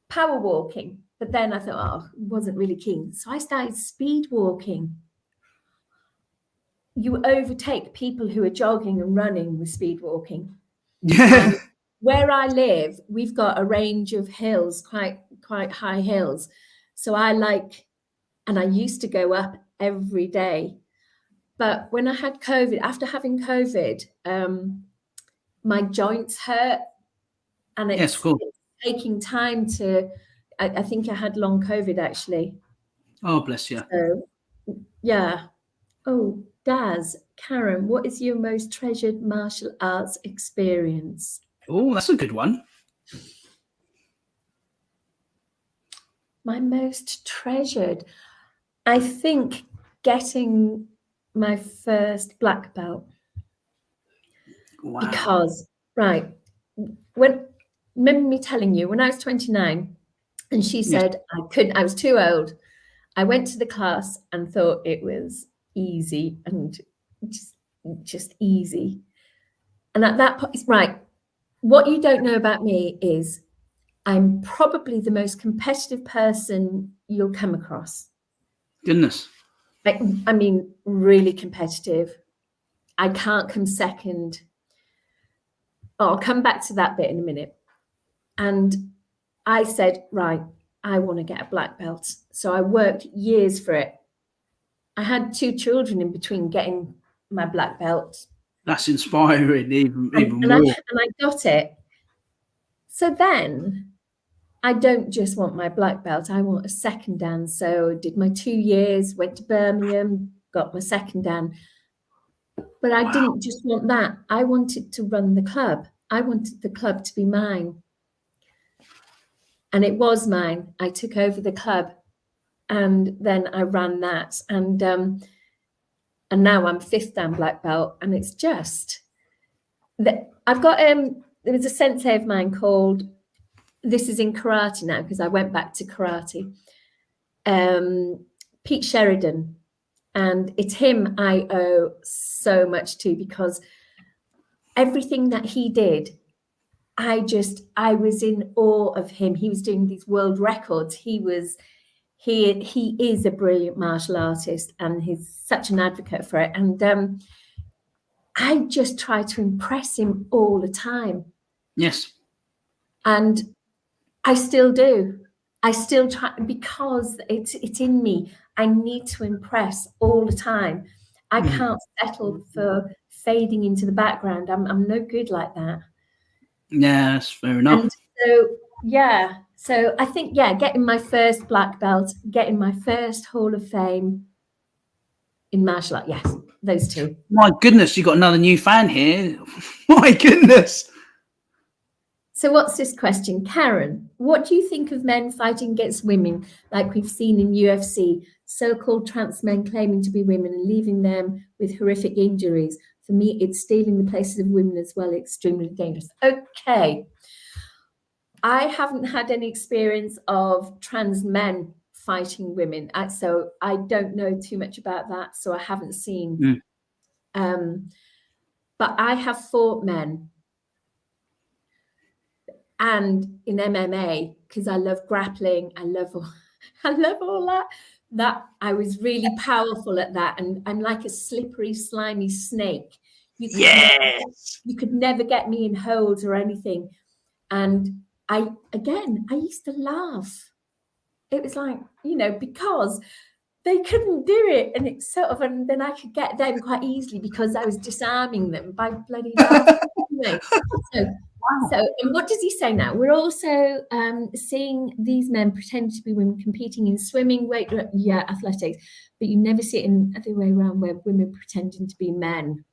power walking. But then I thought, wasn't really keen. So I started speed walking. You overtake people who are jogging and running with speed walking. Yeah. Where I live, we've got a range of hills, quite high hills. So I used to go up every day. But when I had COVID, after having COVID, my joints hurt, and it's taking time to. I think I had long COVID actually. Oh, bless you. So, yeah. Oh, Daz, Karen, what is your most treasured martial arts experience? Oh, that's a good one. My most treasured, I think, getting my first black belt. Wow. Because, remember me telling you, when I was 29, and she said I was too old. I went to the class and thought it was easy and just easy. And at that point, what you don't know about me is I'm probably the most competitive person you'll come across. Goodness. I mean, really competitive. I can't come second. I'll come back to that bit in a minute. And I said, I want to get a black belt. So I worked years for it. I had 2 children in between getting my black belt. That's inspiring, even more. And I got it. So then I don't just want my black belt, I want a second dan. So I did my 2 years, went to Birmingham, got my second dan. But I didn't just want that. I wanted to run the club. I wanted the club to be mine. and it was mine. I took over the club, and then I ran that, and now I'm 5th Dan black belt, and it's just that I've got there was a sensei of mine called, this is in karate now because I went back to karate, Pete Sheridan, and it's him I owe so much to, because everything that he did, I was in awe of him. He was doing these world records. He is a brilliant martial artist, and he's such an advocate for it. And I just try to impress him all the time. Yes. And I still do. I still try, because it's in me. I need to impress all the time. I can't settle for fading into the background. I'm no good like that. Yeah, that's fair enough. And so, yeah. So I think, yeah, getting my first black belt, getting my first Hall of Fame in martial art. Yes, those two. My goodness, you got another new fan here. My goodness. So what's this question? Karen, what do you think of men fighting against women like we've seen in UFC, so-called trans men claiming to be women and leaving them with horrific injuries? For me, it's stealing the places of women as well, extremely dangerous. Okay. I haven't had any experience of trans men fighting women, so I don't know too much about that, so I haven't seen. But I have fought men. And in MMA, because I love grappling, I love all that I was really powerful at that. And I'm like a slippery, slimy snake. You could never get me in holds or anything. And I used to laugh. It was like, because they couldn't do it. And it's sort of, and then I could get them quite easily because I was disarming them by bloody laughing. So, and what does he say now? We're also seeing these men pretend to be women competing in swimming, athletics, but you never see it in the other way around where women pretending to be men.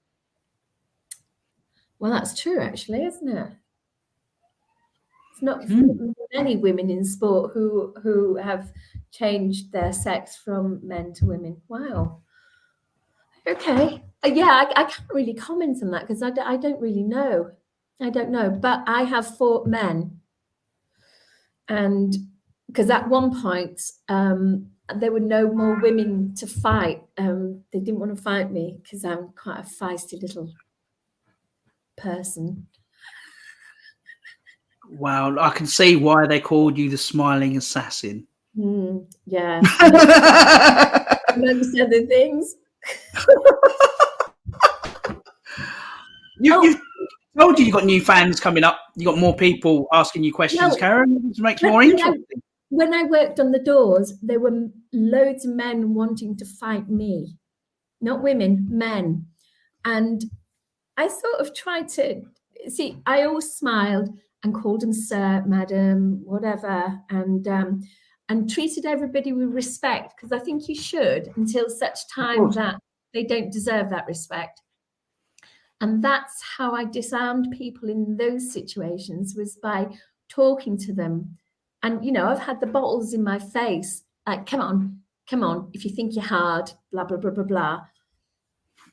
Well, that's true, actually, isn't it? It's not many women in sport who have changed their sex from men to women. Wow. Okay. I can't really comment on that because I don't really know. I don't know, but I have fought men, and because at one point there were no more women to fight. They didn't want to fight me because I'm quite a feisty little person. Wow, I can see why they called you the smiling assassin. Yeah. Amongst other things. You've told you got new fans coming up. You got more people asking you questions, Karen, to make it more interesting. When I worked on the doors, there were loads of men wanting to fight me, not women, men. And I sort of tried to see, I always smiled and called them sir, madam, whatever, and treated everybody with respect, because I think you should, until such time that they don't deserve that respect. And that's how I disarmed people in those situations, was by talking to them. And, I've had the bottles in my face, like, come on, if you think you're hard, blah, blah, blah, blah, blah.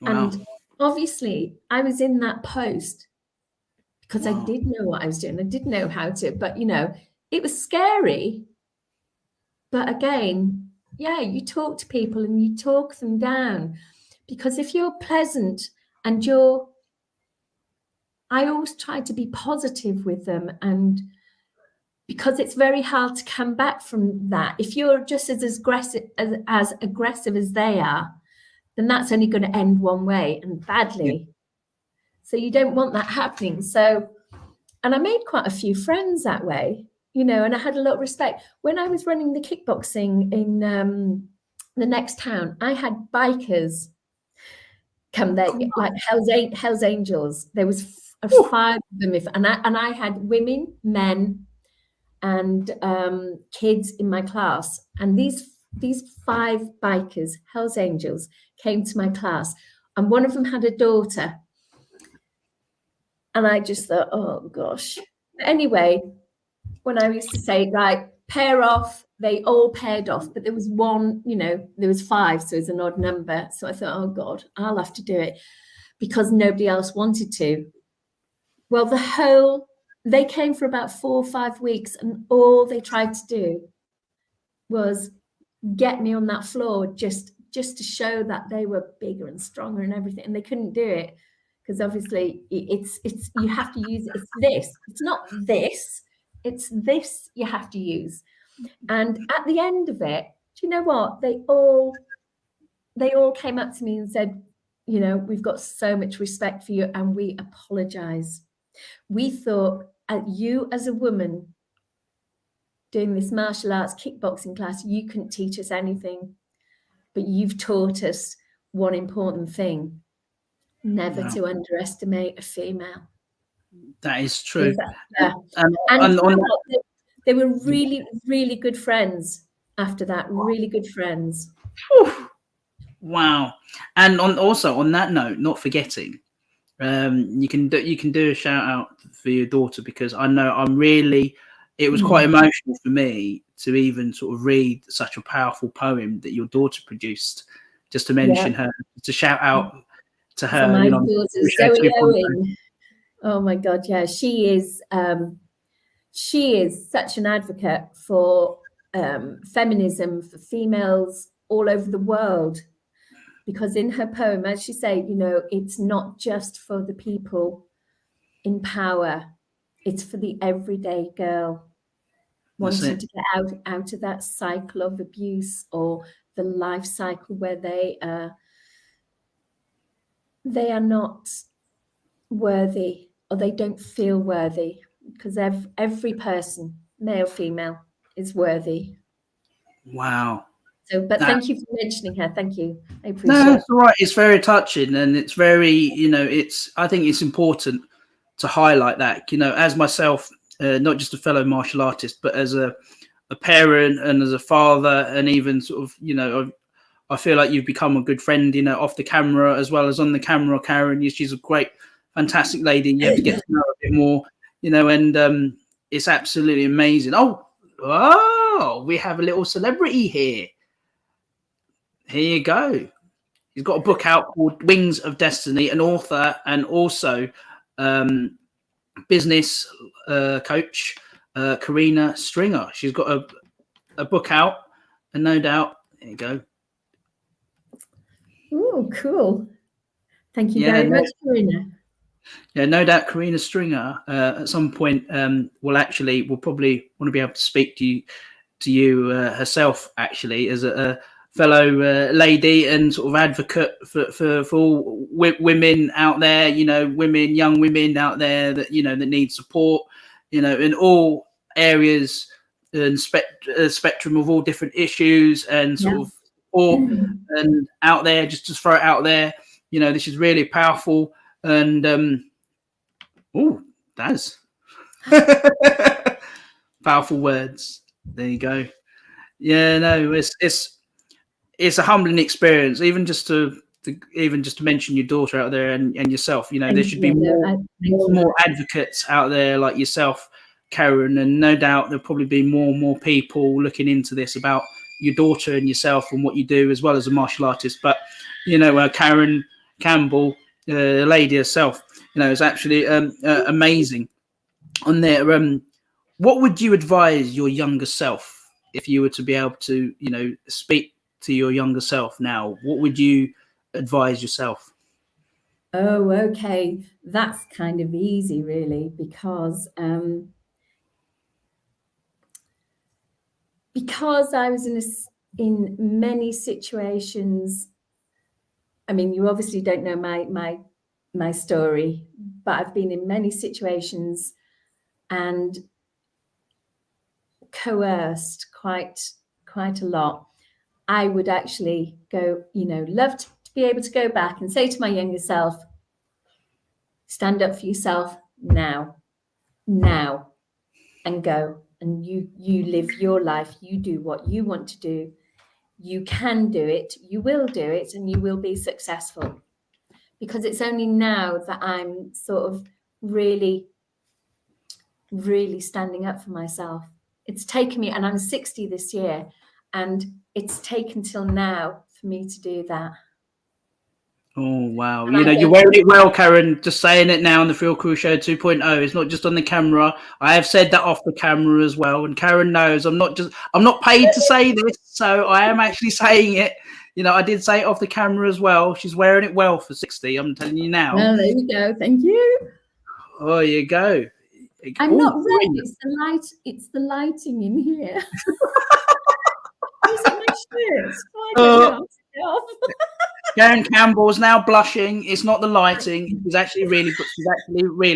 Wow. And obviously I was in that post because I did know what I was doing. I did know how to, but, it was scary. But again, you talk to people and you talk them down, because if you're pleasant and I always try to be positive with them, and because it's very hard to come back from that. If you're just as aggressive as they are, then that's only going to end one way, and badly. So you don't want that happening. So, and I made quite a few friends that way, and I had a lot of respect. When I was running the kickboxing in the next town, I had bikers come there, like Hell's Angels. There was 5 of them, and I had women, men, and kids in my class. And these 5 bikers, Hell's Angels, came to my class, and one of them had a daughter. And I just thought, oh gosh. Anyway, when I used to say, right, pair off, they all paired off, but there was one, there was 5, so it's an odd number. So I thought, oh God, I'll have to do it because nobody else wanted to. Well, they came for about 4 or 5 weeks, and all they tried to do was get me on that floor just to show that they were bigger and stronger and everything. And they couldn't do it because obviously it's you have to use it's this. It's not this. It's this you have to use. And at the end of it, do you know what? They all came up to me and said, we've got so much respect for you and we apologize. We thought you as a woman doing this martial arts kickboxing class, you couldn't teach us anything, but you've taught us one important thing: never to underestimate a female. That is true. And they were really, really good friends after that. Really good friends. Wow. And also on that note, not forgetting, you can do a shout out for your daughter, because I know it was quite emotional for me to even sort of read such a powerful poem that your daughter produced, just to mention her, to shout out to her. My daughter, Zoe Owen. Oh my God, yeah, she is such an advocate for feminism, for females all over the world. Because in her poem, as she say, it's not just for the people in power; it's for the everyday girl wanting to get out of that cycle of abuse, or the life cycle where they are not worthy, or they don't feel worthy, because every person, male, female, is worthy. Wow. So, but thank you for mentioning her. Thank you. I appreciate it. No, it's all right. It's very touching, and it's very, I think it's important to highlight that, as myself, not just a fellow martial artist, but as a parent and as a father, and even sort of, I feel like you've become a good friend, off the camera as well as on the camera. Karen, she's a great, fantastic lady, and you have to get to know her a bit more, and it's absolutely amazing. Oh, we have a little celebrity here. Here you go. He's got a book out called Wings of Destiny, an author and also business coach, Karina Stringer. She's got a book out, and no doubt, there you go. Oh, cool. Thank you very much, Karina. Yeah, no doubt Karina Stringer at some point will probably want to be able to speak to you herself, actually, as a fellow lady and sort of advocate for all women out there, young women out there that, that need support, in all areas and spectrum of all different issues, and sort of support and out there, just throw it out there. This is really powerful, and that's powerful words. There you go. Yeah, no, it's a humbling experience, even just to mention your daughter out there and yourself. There should be more advocates out there like yourself, Karen, and no doubt there'll probably be more and more people looking into this about your daughter and yourself and what you do as well as a martial artist. But Karen Campbell, the lady herself, is actually amazing. On there, what would you advise your younger self if you were to be able to, speak to your younger self now? What would you advise yourself? Oh, okay. That's kind of easy, really, because I was in many situations. I mean, you obviously don't know my story, but I've been in many situations and coerced quite a lot. I would actually go, love to be able to go back and say to my younger self, stand up for yourself now, and go. And you live your life. You do what you want to do. You can do it. You will do it, and you will be successful. Because it's only now that I'm sort of really really standing up for myself. It's taken me, and I'm 60 this year, and it's taken till now for me to do that. Oh, wow. And You know, you're wearing it well, Karen. Just saying it now on the Phil Carew Show 2.0. It's not just on the camera. I have said that off the camera as well. And Karen knows I'm not paid to say this. So I am actually saying it. You know, I did say it off the camera as well. She's wearing it well for 60. I'm telling you now. Well, there you go. Thank you. Oh, you go. I'm not red. It's the light. It's the lighting in here. These are my shirts. I don't know. Karen Campbell's now blushing. It's not the lighting. She's actually really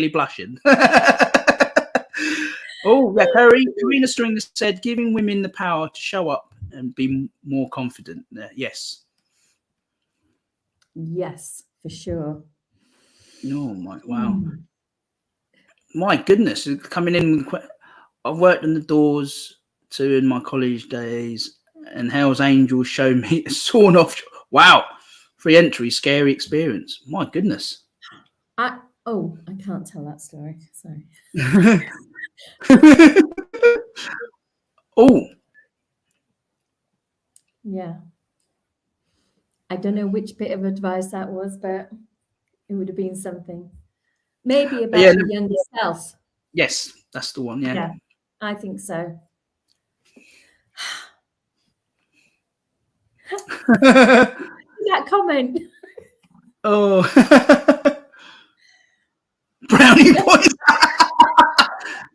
blushing. Oh, yeah. Karina Stringer said, giving women the power to show up and be more confident. Yes. Yes, for sure. Oh, wow. My goodness. Coming in. I've worked in the doors too in my college days, and Hell's Angels showed me a sawn off. Wow. Free entry, scary experience. My goodness. I can't tell that story. Sorry. Oh. Yeah. I don't know which bit of advice that was, but it would have been something. Maybe about the younger self. Yes, that's the one. Yeah, I think so. That comment. Oh, brownie boys.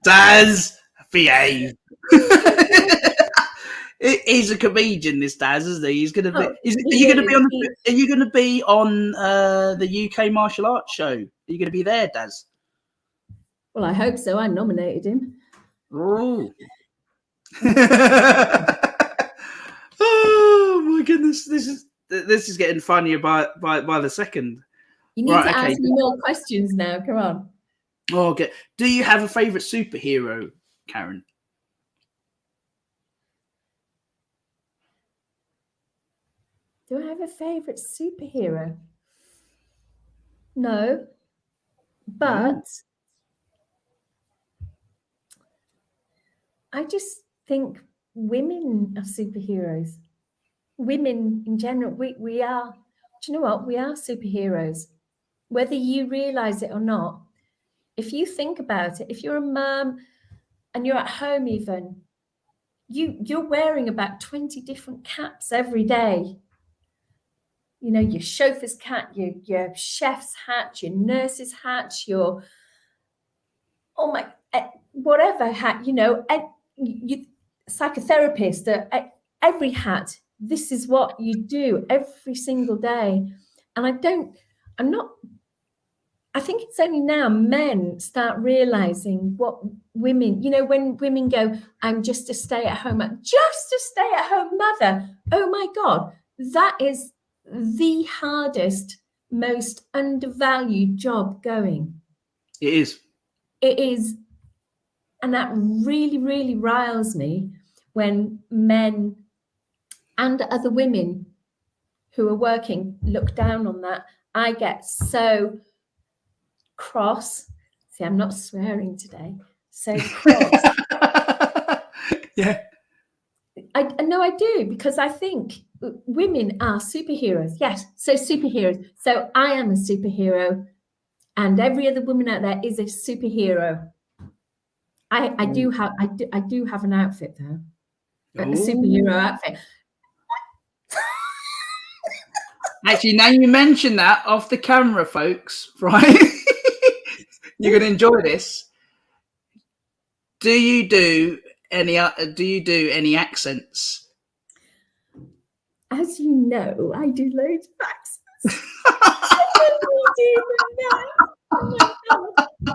Daz, behave. He's a comedian, this Daz, isn't he? He's gonna be. Are you gonna be on the UK martial arts show? Are you gonna be there, Daz? Well, I hope so. I nominated him. Oh. Oh my goodness! This is getting funnier by the second. You need to ask me more questions now. Come on. Oh, okay. Do you have a favorite superhero, Karen? Do I have a favorite superhero? No, but I just think women are superheroes. Women in general, we are. Do you know what? We are superheroes, whether you realize it or not. If you think about it, if you're a mum and you're at home, even you're wearing about 20 different caps every day. You know, your chauffeur's hat, your chef's hat, your nurse's hat, your whatever hat, you know, you psychotherapist, every hat. This is what you do every single day. And I think it's only now men start realizing what women, you know, when women go, I'm just a stay-at-home mother. Oh my God, that is the hardest, most undervalued job going. It is. And that really, really riles me when men and other women who are working look down on that. I get so cross. See, I'm not swearing today. So cross. Yeah. I know I do, because I think women are superheroes. Yes, so superheroes. So I am a superhero, and every other woman out there is a superhero. I do have an outfit though, a superhero outfit. Actually, now you mention that off the camera, folks, right? You're going to enjoy this. Do you do any accents? As you know, I do loads of accents. I don't do them now. Oh my God.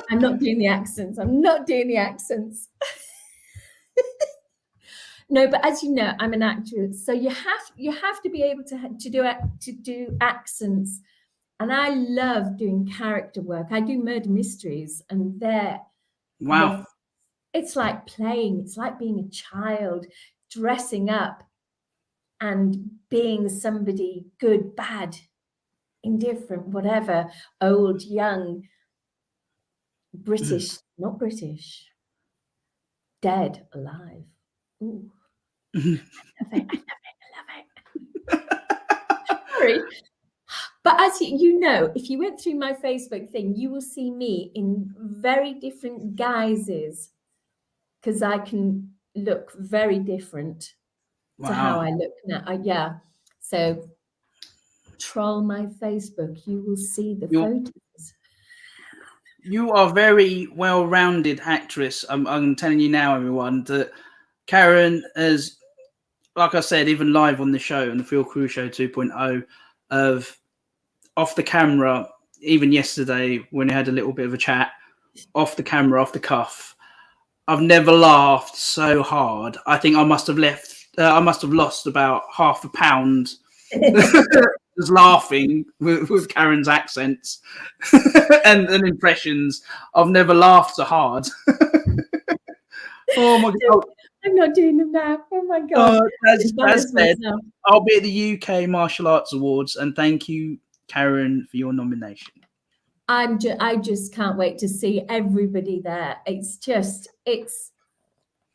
I'm not doing the accents. No, but as you know, I'm an actress, so you have to be able to do accents, and I love doing character work. I do murder mysteries, and it's like playing. It's like being a child, dressing up, and being somebody good, bad, indifferent, whatever, old, young. British, not British. Dead, alive. Ooh. I love it. Sorry. But as you know, if you went through my Facebook thing, you will see me in very different guises, because I can look very different to how I look now. Yeah. So troll my Facebook, you will see the photos. You are a very well-rounded actress. I'm telling you now, everyone, that Karen has, like I said, even live on the show, on the Phil Carew Show 2.0, of off the camera, even yesterday when we had a little bit of a chat, off the camera, off the cuff, I've never laughed so hard. I think I must have lost about half a pound just laughing with Karen's accents and impressions. I've never laughed so hard. Oh my God. I'm not doing them now. Oh my God. As said, I'll be at the UK Martial Arts Awards, and thank you, Karen, for your nomination. I just can't wait to see everybody there. It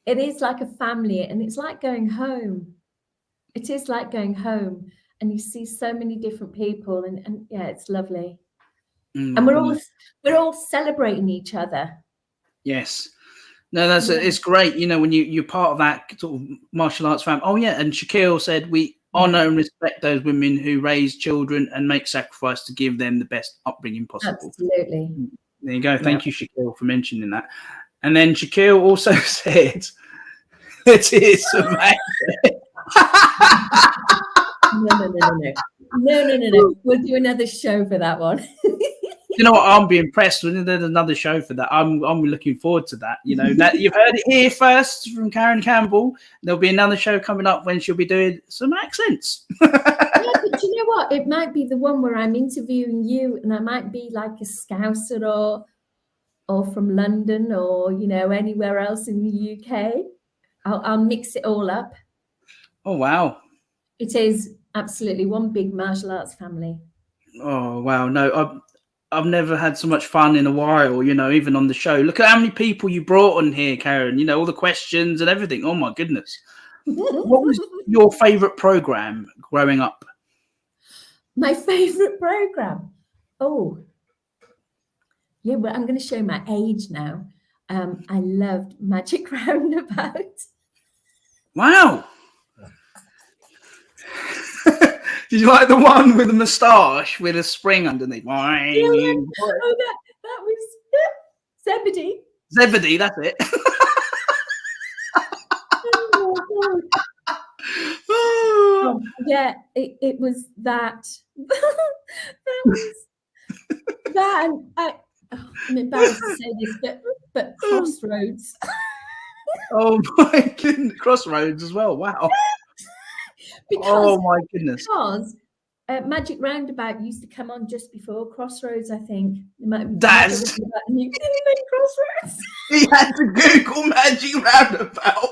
is like a family, and it's like going home. It is like going home, and you see so many different people, and yeah, it's lovely. And we're all celebrating each other. Yes. No, it's great. You know, when you're part of that sort of martial arts family. Oh yeah, and Shaquille said we honor and respect those women who raise children and make sacrifice to give them the best upbringing possible. Absolutely. There you go. Thank you, Shaquille, for mentioning that. And then Shaquille also said, "It is amazing." No. We'll do another show for that one. You know what? I'll be impressed when there's another show for that. I'm looking forward to that. You know, that you've heard it here first from Karen Campbell. There'll be another show coming up when she'll be doing some accents. Yeah, but you know what? It might be the one where I'm interviewing you, and I might be like a Scouser or from London, or anywhere else in the UK. I'll mix it all up. Oh wow! It is absolutely one big martial arts family. Oh wow! No, I've never had so much fun in a while, even on the show. Look at how many people you brought on here, Karen, all the questions and everything. Oh, my goodness. What was your favourite programme growing up? My favourite programme? Oh, yeah, well, I'm going to show my age now. I loved Magic Roundabout. Wow. Did you like the one with the moustache with a spring underneath? Oh, that was Zebedee. Zebedee, that's it. Oh, oh, yeah, it was that. That was that. I'm embarrassed to say this, but Crossroads. Oh my goodness, Crossroads as well. Wow. Oh my goodness. Because Magic Roundabout used to come on just before Crossroads, I think. That's Crossroads. He had to Google Magic Roundabout.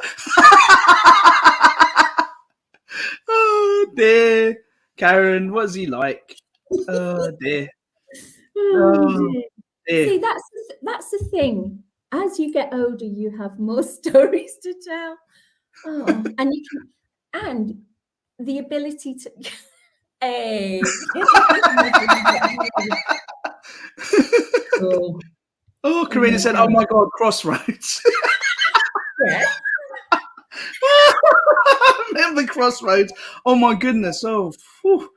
Oh dear. Karen, what's he like? Oh dear. Oh, dear. See, that's the thing. As you get older, you have more stories to tell. Oh, and the ability to hey. Oh, Karina said, "Oh my God, Crossroads." Yeah. I remember Crossroads. Oh my goodness. Oh, whew.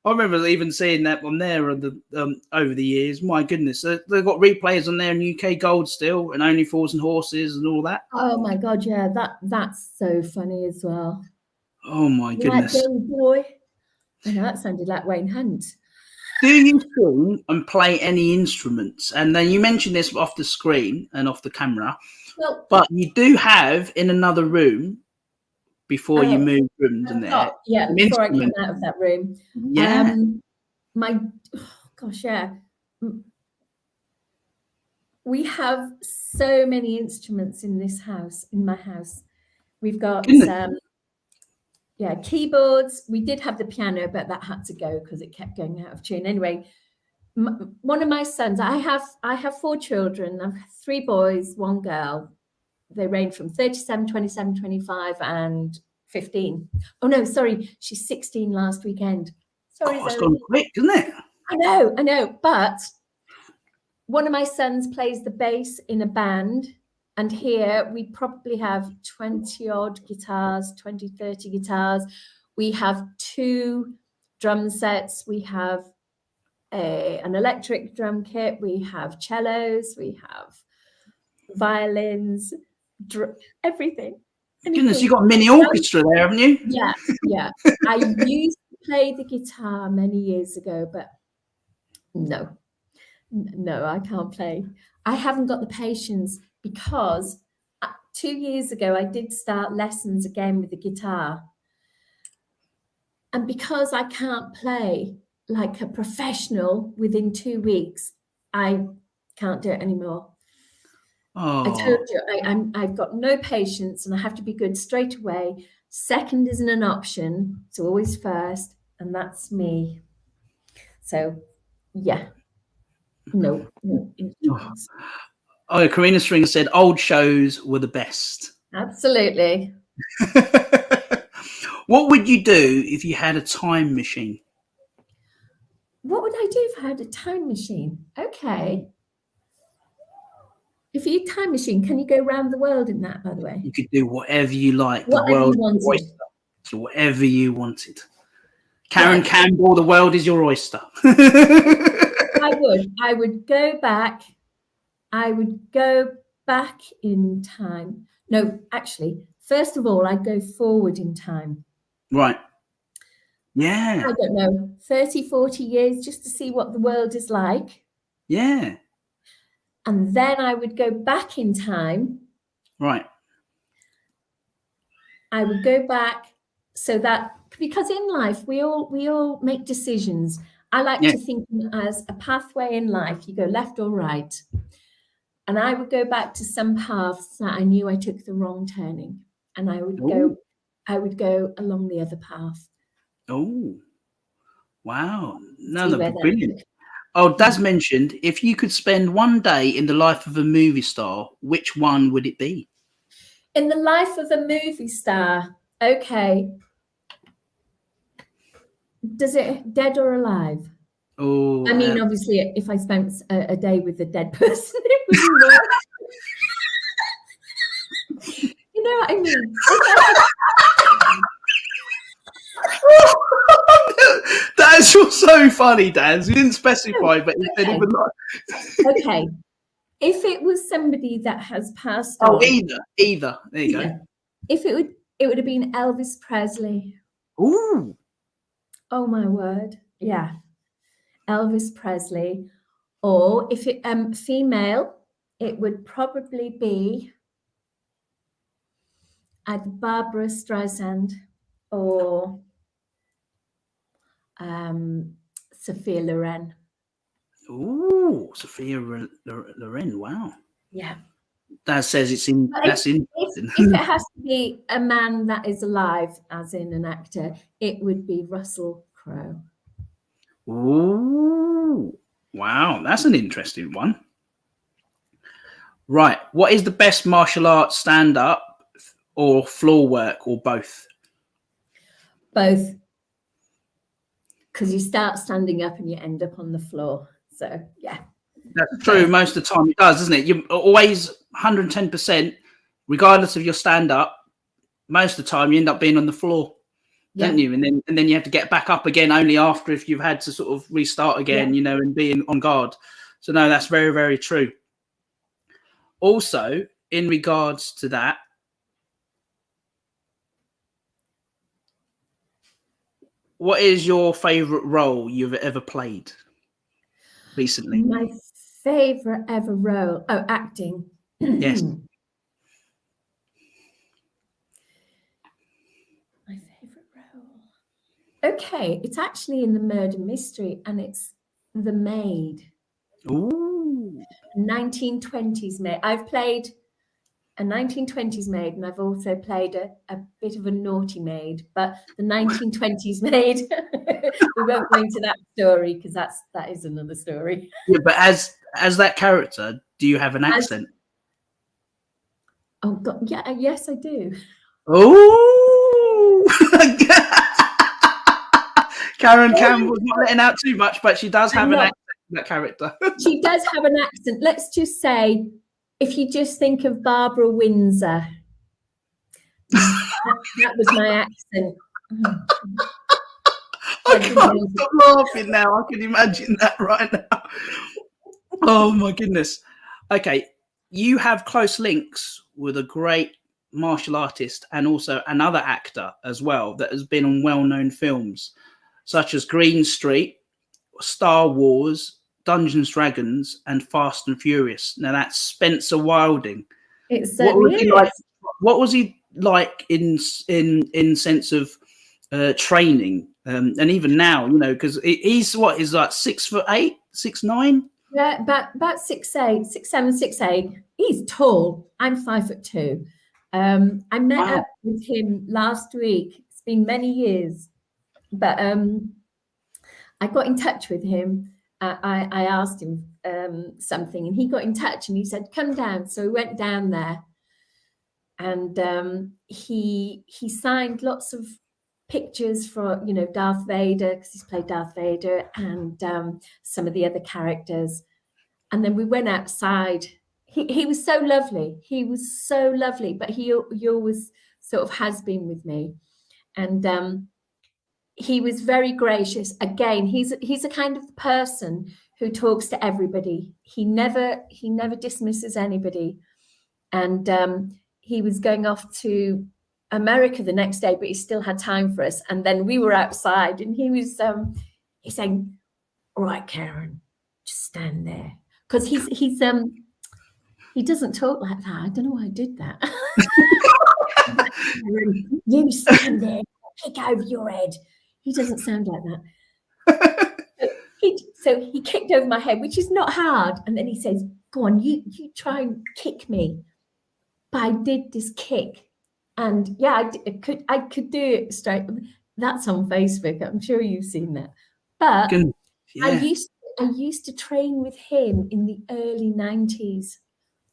I remember even seeing that on there over the years. My goodness, they've got replays on there in UK Gold still, and Only Fools and Horses and all that. Oh my God, yeah, that's so funny as well. Oh my goodness, that boy. I know that sounded like Wayne Hunt. Do you sing and play any instruments? And then you mentioned this off the screen and off the camera, but you do have in another room before you move rooms in there. Yeah, before I came out of that room. Yeah. Yeah. We have so many instruments in this house, in my house. We've got keyboards. We did have the piano, but that had to go because it kept going out of tune. Anyway, one of my sons, I have 4 children. I've 3 boys, 1 girl. They range from 37, 27, 25, and 15. Oh no, sorry, she's 16 last weekend. Sorry, Oh, it's Zoe. gone quick, isn't it? I know, but one of my sons plays the bass in a band, and here we probably have 20 odd guitars, 20, 30 guitars. We have 2 drum sets. We have an electric drum kit. We have cellos. We have violins, everything. Goodness, you got a mini orchestra there, haven't you? Yeah. I used to play the guitar many years ago, but no, I can't play. I haven't got the patience, because 2 years ago I did start lessons again with the guitar. And because I can't play like a professional within 2 weeks, I can't do it anymore. Oh. I told you, I've got no patience, and I have to be good straight away. Second isn't an option. It's always first, and that's me. So, yeah. No. Oh, Karina String said old shows were the best. Absolutely. What would you do if you had a time machine? What would I do if I had a time machine? Okay. If you had a time machine, can you go around the world in that, by the way? You could do whatever you like. Whatever the world you wanted. oyster. So whatever you wanted. Karen Campbell, the world is your oyster. I would go back. I would go back in time. No, actually, first of all, I'd go forward in time. Right. Yeah. I don't know, 30, 40 years, just to see what the world is like. Yeah. And then I would go back in time. Right. I would go back so that, because in life we all make decisions. I like to think as a pathway in life. You go left or right. And I would go back to some paths that I knew I took the wrong turning, and I would go along the other path. Oh, wow. No, that'd be brilliant. Oh, Daz mentioned, if you could spend one day in the life of a movie star, which one would it be? In the life of a movie star, okay. Does it dead or alive? Oh, I mean, obviously, if I spent a day with a dead person, it would be more. You know what I mean? That's so funny, Dan. You didn't specify, but you said even like. Okay. If it was somebody that has passed on. Oh, either. There you go. If it would have been Elvis Presley. Ooh. Oh my word. Yeah. Elvis Presley. Or if it female, it would probably be either Barbara Streisand or Sophia Loren. Ooh, Sophia Loren. Wow. Yeah. That says it's in. That's interesting. If it has to be a man that is alive, as in an actor, it would be Russell Crowe. Ooh, wow, that's an interesting one. Right, what is the best martial arts stand-up or floor work, or both? Both. Because you start standing up and you end up on the floor. So, yeah. That's true. Most of the time it does, doesn't it? You're always 110%, regardless of your stand-up. Most of the time you end up being on the floor, don't you? And then you have to get back up again only after, if you've had to sort of restart again, you know, and being on guard. So, no, that's very, very true. Also, in regards to that, what is your favourite role you've ever played recently? My favourite ever role? Oh, acting. Yes. My favourite role. Okay, it's actually in the murder mystery, and it's The Maid. Ooh. 1920s maid. I've played a 1920s maid, and I've also played a bit of a naughty maid. But the 1920s maid, we won't go into that story because that is another story. Yeah, but as that character, do you have an accent? Oh God, yeah, yes, I do. Oh, Karen Campbell's not letting out too much, but she does have an accent, that character. She does have an accent. Let's just say, if you just think of Barbara Windsor, that was my accent. I can't stop laughing now. I can imagine that right now. Oh my goodness. Okay, you have close links with a great martial artist and also another actor as well that has been on well-known films such as Green Street, Star Wars, Dungeons Dragons, and Fast and Furious. Now that's Spencer Wilding. What was he like in sense of training, and even now, you know, because he's like 6'8", 6'9"? Yeah, about 6'8", 6'7", 6'8". He's tall. I'm 5'2". I met up with him last week. It's been many years, but I got in touch with him. I asked him something, and he got in touch, and he said, "Come down." So we went down there, and he signed lots of pictures for, you know, Darth Vader, because he's played Darth Vader, and some of the other characters. And then we went outside. He was so lovely. He was so lovely, but he always sort of has been with me. And he was very gracious. Again, he's a kind of person who talks to everybody. He never dismisses anybody. And he was going off to America the next day, but he still had time for us. And then we were outside, and he was he's saying, "All right, Karen, just stand there," because he doesn't talk like that. I don't know why I did that. "You stand there, kick over your head." He doesn't sound like that. So he kicked over my head, which is not hard. And then he says, "Go on, you try and kick me." But I did this kick, and yeah, I could do it straight. That's on Facebook. I'm sure you've seen that. But yeah. I used to train with him in the early 90s.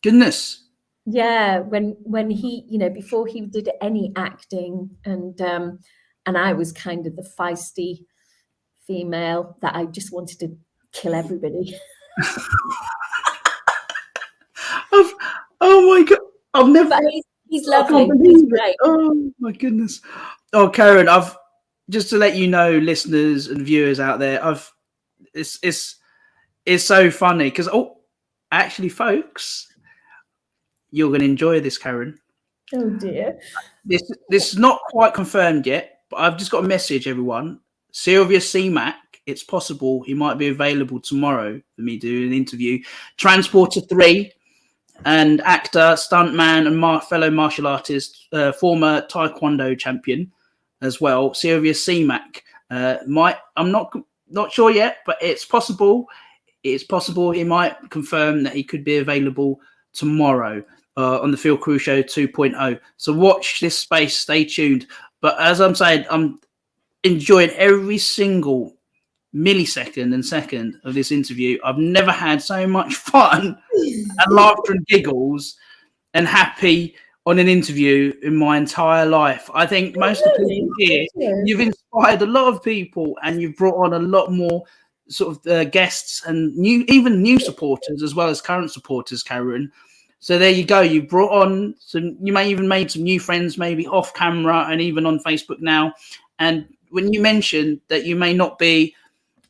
Goodness. Yeah, when he, you know, before he did any acting, and I was kind of the feisty female that I just wanted to kill everybody. Oh my God. I've never. But he's lovely. He's great. Oh my goodness. Oh, Karen, I've just to let you know, listeners and viewers out there, it's so funny because actually, folks, you're going to enjoy this, Karen. Oh dear. This is not quite confirmed yet, but I've just got a message, everyone. Sylvia C-Mac, it's possible he might be available tomorrow for me to do an interview. Transporter 3. And actor, stuntman, and fellow martial artist, former Taekwondo champion as well, Sylvia C-Mac. I'm not sure yet, but it's possible. It's possible he might confirm that he could be available tomorrow on the Phil Carew Show 2.0. So watch this space. Stay tuned. But as I'm saying, I'm enjoying every single millisecond and second of this interview. I've never had so much fun and laughter and giggles and happy on an interview in my entire life. I think most of the people here, you've inspired a lot of people, and you've brought on a lot more sort of guests and even new supporters as well as current supporters, Karen. So there you go. You brought on some. You may even made some new friends, maybe off camera and even on Facebook now. And when you mentioned that you may not be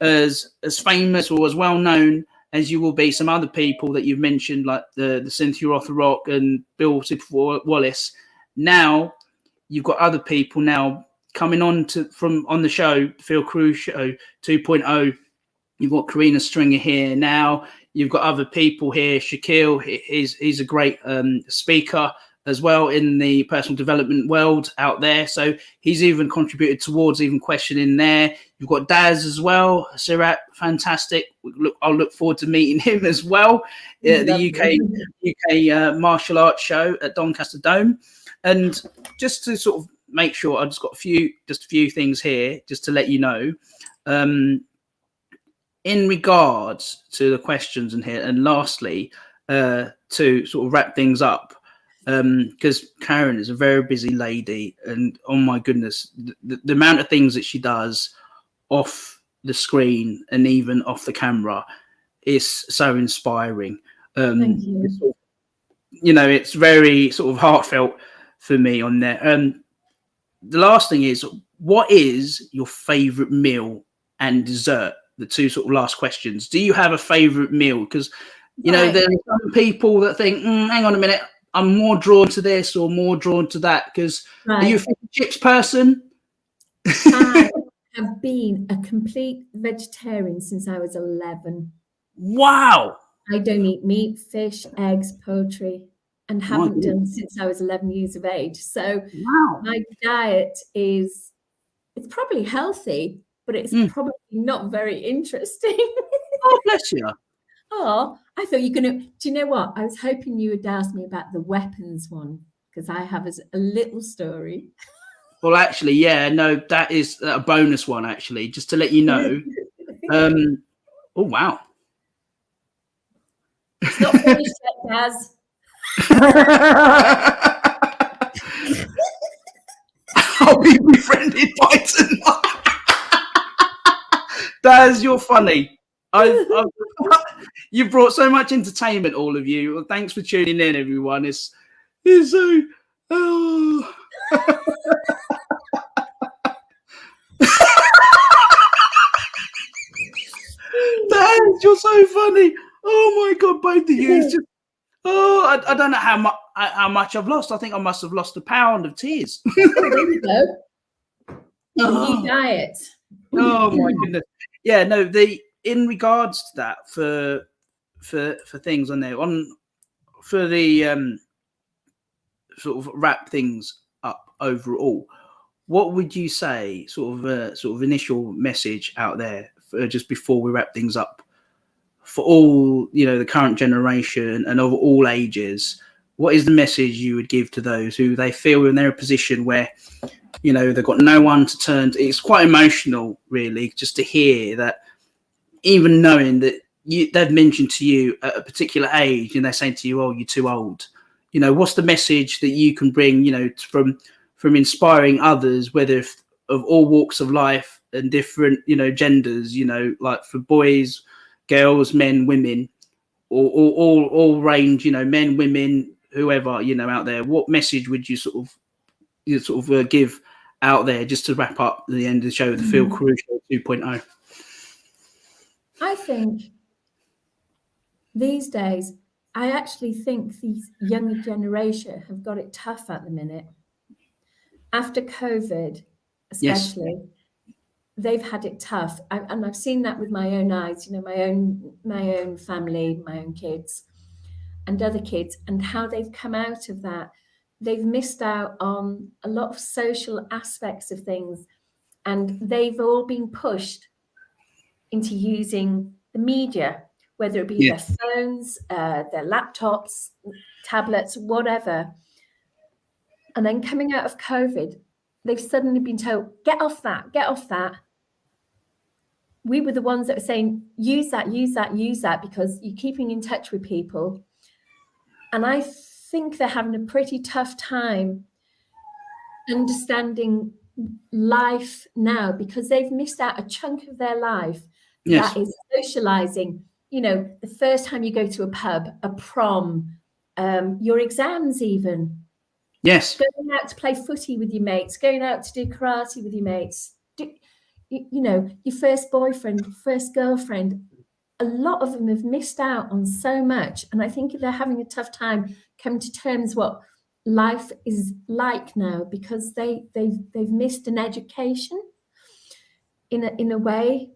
as famous or as well known as you will be some other people that you've mentioned, like the Cynthia Rothrock and Bill Wallace. Now you've got other people now coming on on the show, Phil Carew Show 2.0. You've got Karina Stringer here now. You've got other people here. Shaquille, he's a great speaker as well in the personal development world out there. So he's even contributed towards even questioning there. You've got Daz as well, Sirat, fantastic. I'll look forward to meeting him as well. The UK martial arts show at Doncaster Dome. And just to sort of make sure, I've just got a few things here just to let you know. In regards to the questions in here, and lastly, to sort of wrap things up, because Karen is a very busy lady, and oh my goodness, the amount of things that she does off the screen and even off the camera is so inspiring. Thank you. You know, it's very sort of heartfelt for me on there. The last thing is, what is your favorite meal and dessert? The two sort of last questions. Do you have a favorite meal? Because you know, there are some people that think, hang on a minute, I'm more drawn to this or more drawn to that. Because are you a fish and chips person? I have been a complete vegetarian since I was 11. Wow. I don't eat meat, fish, eggs, poultry, and haven't done since I was 11 years of age. So my diet it's probably healthy, but it's probably not very interesting. Oh, bless you. Oh, I thought you're going to, do you know what? I was hoping you would ask me about the weapons one, because I have a little story. Well, actually, yeah, no, that is a bonus one, actually, just to let you know. Oh, wow. It's not finished yet, Daz. I'll be befriended by tonight. Daz, you're funny. You've brought so much entertainment, all of you. Well, thanks for tuning in, everyone. It's so. Oh. Daz, you're so funny. Oh my god, both of you. It's just, I don't know how much I've lost. I think I must have lost a pound of tears. There you go. New diet. Oh my goodness. Yeah, no, in regards to that for things on there, for the sort of wrap things up overall, what would you say sort of initial message out there just before we wrap things up for all, you know, the current generation and of all ages? What is the message you would give to those who they feel in their position where, you know, they've got no one to turn to? It's quite emotional, really, just to hear that, even knowing that they've mentioned to you at a particular age and they're saying to you, oh, you're too old. You know, what's the message that you can bring, you know, from inspiring others, whether of all walks of life and different, you know, genders, you know, like for boys, girls, men, women, or all range, you know, men, women, whoever, you know, out there? What message would you sort of give out there just to wrap up the end of the show, the Phil Carew Show 2.0? I think these days, I actually think these younger generation have got it tough at the minute. After COVID, especially, they've had it tough. And I've seen that with my own eyes, you know, my own family, my own kids and other kids, and how they've come out of that. They've missed out on a lot of social aspects of things, and they've all been pushed into using the media, whether it be their phones, their laptops, tablets, whatever. And then coming out of COVID, they've suddenly been told, get off that. We were the ones that were saying, use that, because you're keeping in touch with people. And I think they're having a pretty tough time understanding life now, because they've missed out a chunk of their life. That is socializing. You know, the first time you go to a pub, a prom, your exams even. Yes. Going out to play footy with your mates, going out to do karate with your mates, you know, your first boyfriend, first girlfriend. A lot of them have missed out on so much. And I think they're having a tough time coming to terms what life is like now, because they've missed an education in a way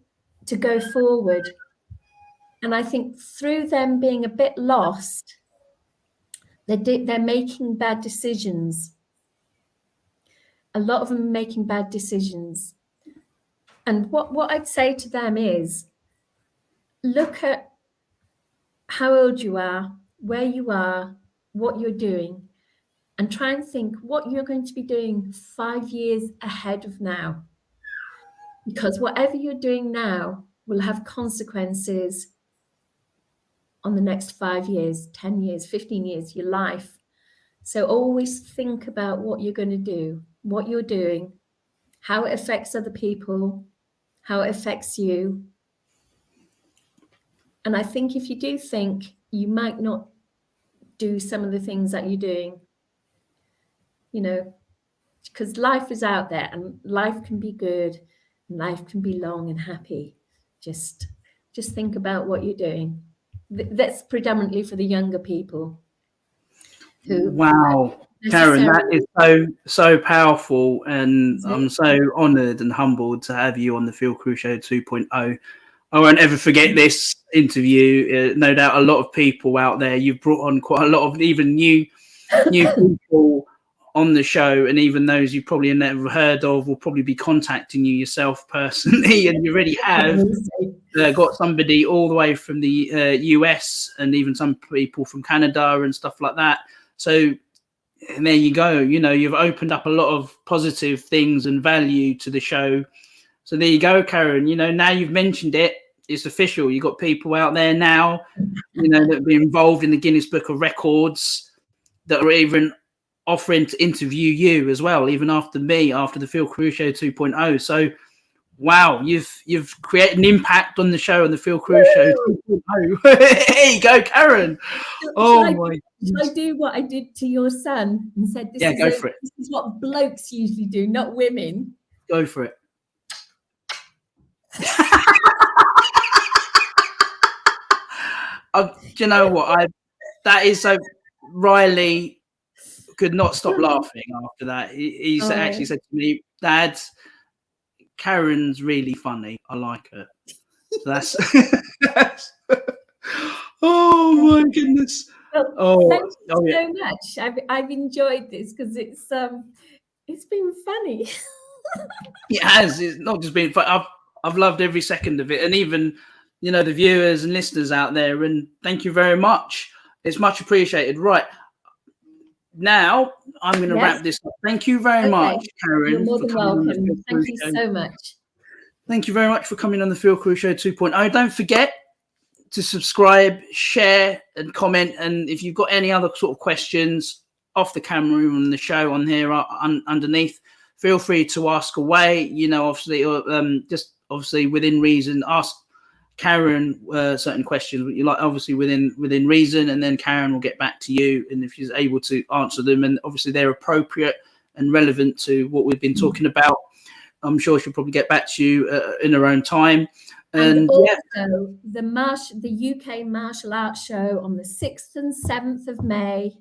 to go forward. And I think through them being a bit lost, They're making bad decisions. A lot of them are making bad decisions. And what I'd say to them is, look at how old you are, where you are, what you're doing, and try and think what you're going to be doing 5 years ahead of now. Because whatever you're doing now will have consequences on the next 5 years, 10 years, 15 years, your life. So always think about what you're going to do, what you're doing, how it affects other people, how it affects you. And I think if you do think, you might not do some of the things that you're doing, you know, because life is out there and life can be good and life can be long and happy. Just think about what you're doing. That's predominantly for the younger people. Wow, Karen, that is so powerful, and I'm so honoured and humbled to have you on the Phil Carew Show 2.0. I won't ever forget this interview. No doubt a lot of people out there, you've brought on quite a lot of even new people on the show, and even those you probably never heard of will probably be contacting you yourself personally, and you already have got somebody all the way from the US and even some people from Canada and stuff like that. So and there you go. You know, you've opened up a lot of positive things and value to the show. So there you go, Karen. You know, now you've mentioned it, it's official. You've got people out there now, you know, that have been involved in the Guinness Book of Records that are even offering to interview you as well, even after the Phil Carew Show 2.0. So, wow, you've created an impact on the show, on the Phil Carew Show 2.0. There you go, Karen. Should I do what I did to your son and said, this is what blokes usually do, not women? Go for it. Do you know what? That is so. Riley could not stop laughing after that. He actually said to me, "Dad, Karen's really funny. I like her." So that's. Oh my goodness! Thank you so much. I've enjoyed this because it's been funny. It has. It's not just been fun. I've loved every second of it, and even, you know, the viewers and listeners out there. And thank you very much. It's much appreciated. Right now, I'm going to wrap this up. Thank you very much, Karen. You're more than welcome. Thank you so much. Thank you very much for coming on the Phil Carew Show 2.0. Don't forget to subscribe, share, and comment. And if you've got any other sort of questions off the camera on the show on here underneath, feel free to ask away. You know, obviously, just obviously within reason, ask Karen certain questions, but you like obviously within reason, and then Karen will get back to you, and if she's able to answer them, and obviously they're appropriate and relevant to what we've been talking about, I'm sure she'll probably get back to you in her own time. And also the UK Martial Arts Show on the 6th and 7th of May.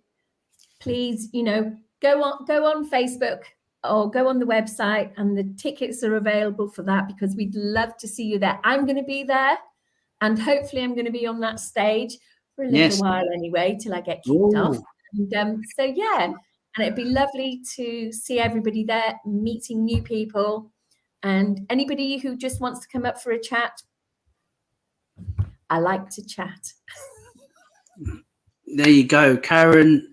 Please, you know, go on Facebook or go on the website, and the tickets are available for that, because we'd love to see you there. I'm going to be there, and hopefully I'm going to be on that stage for a little while anyway, till I get kicked off. And so yeah, and it'd be lovely to see everybody there, meeting new people, and anybody who just wants to come up for a chat. I like to chat. There you go, Karen.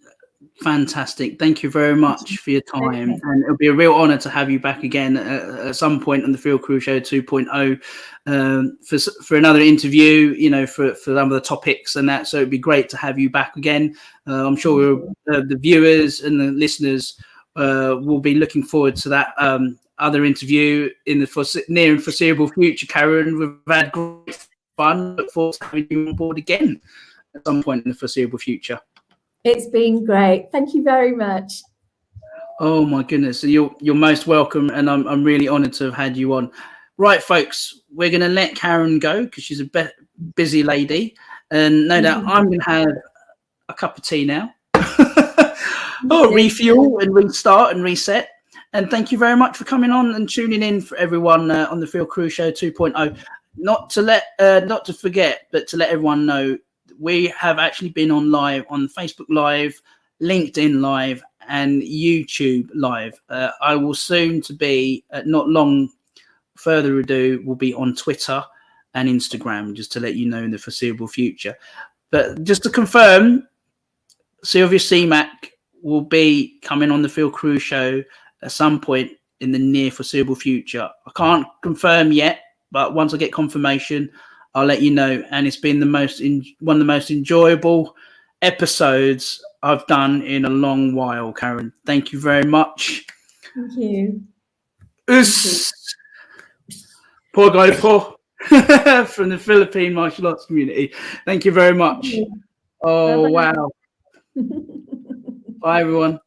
Fantastic. Thank you very much for your time. Okay. And it'll be a real honor to have you back again at some point on the Phil Carew Show 2.0 for another interview, you know, for some of the topics and that. So it'd be great to have you back again. I'm sure the viewers and the listeners will be looking forward to that other interview in the near and foreseeable future, Karen. We've had great fun. Look forward to having you on board again at some point in the foreseeable future. It's been great. Thank you very much. Oh my goodness, you're most welcome, and I'm really honoured to have had you on. Right, folks, we're going to let Karen go because she's a busy lady, and no doubt I'm going to have a cup of tea now. Refuel and restart and reset. And thank you very much for coming on and tuning in for everyone on the Phil Carew Show 2.0. Not to forget, but to let everyone know, we have actually been on live on Facebook Live LinkedIn Live, and YouTube Live. I will soon to be, not long further ado, will be on Twitter and Instagram, just to let you know in the foreseeable future. But just to confirm, Sylvia CMAC will be coming on the Phil Carew Show at some point in the near foreseeable future. I can't confirm yet, but once I get confirmation, I'll let you know. And it's been one of the most enjoyable episodes I've done in a long while, Karen. Thank you very much. Thank you. Poor guy, Paul, from the Philippine martial arts community. Thank you very much. Oh, wow. Bye, everyone.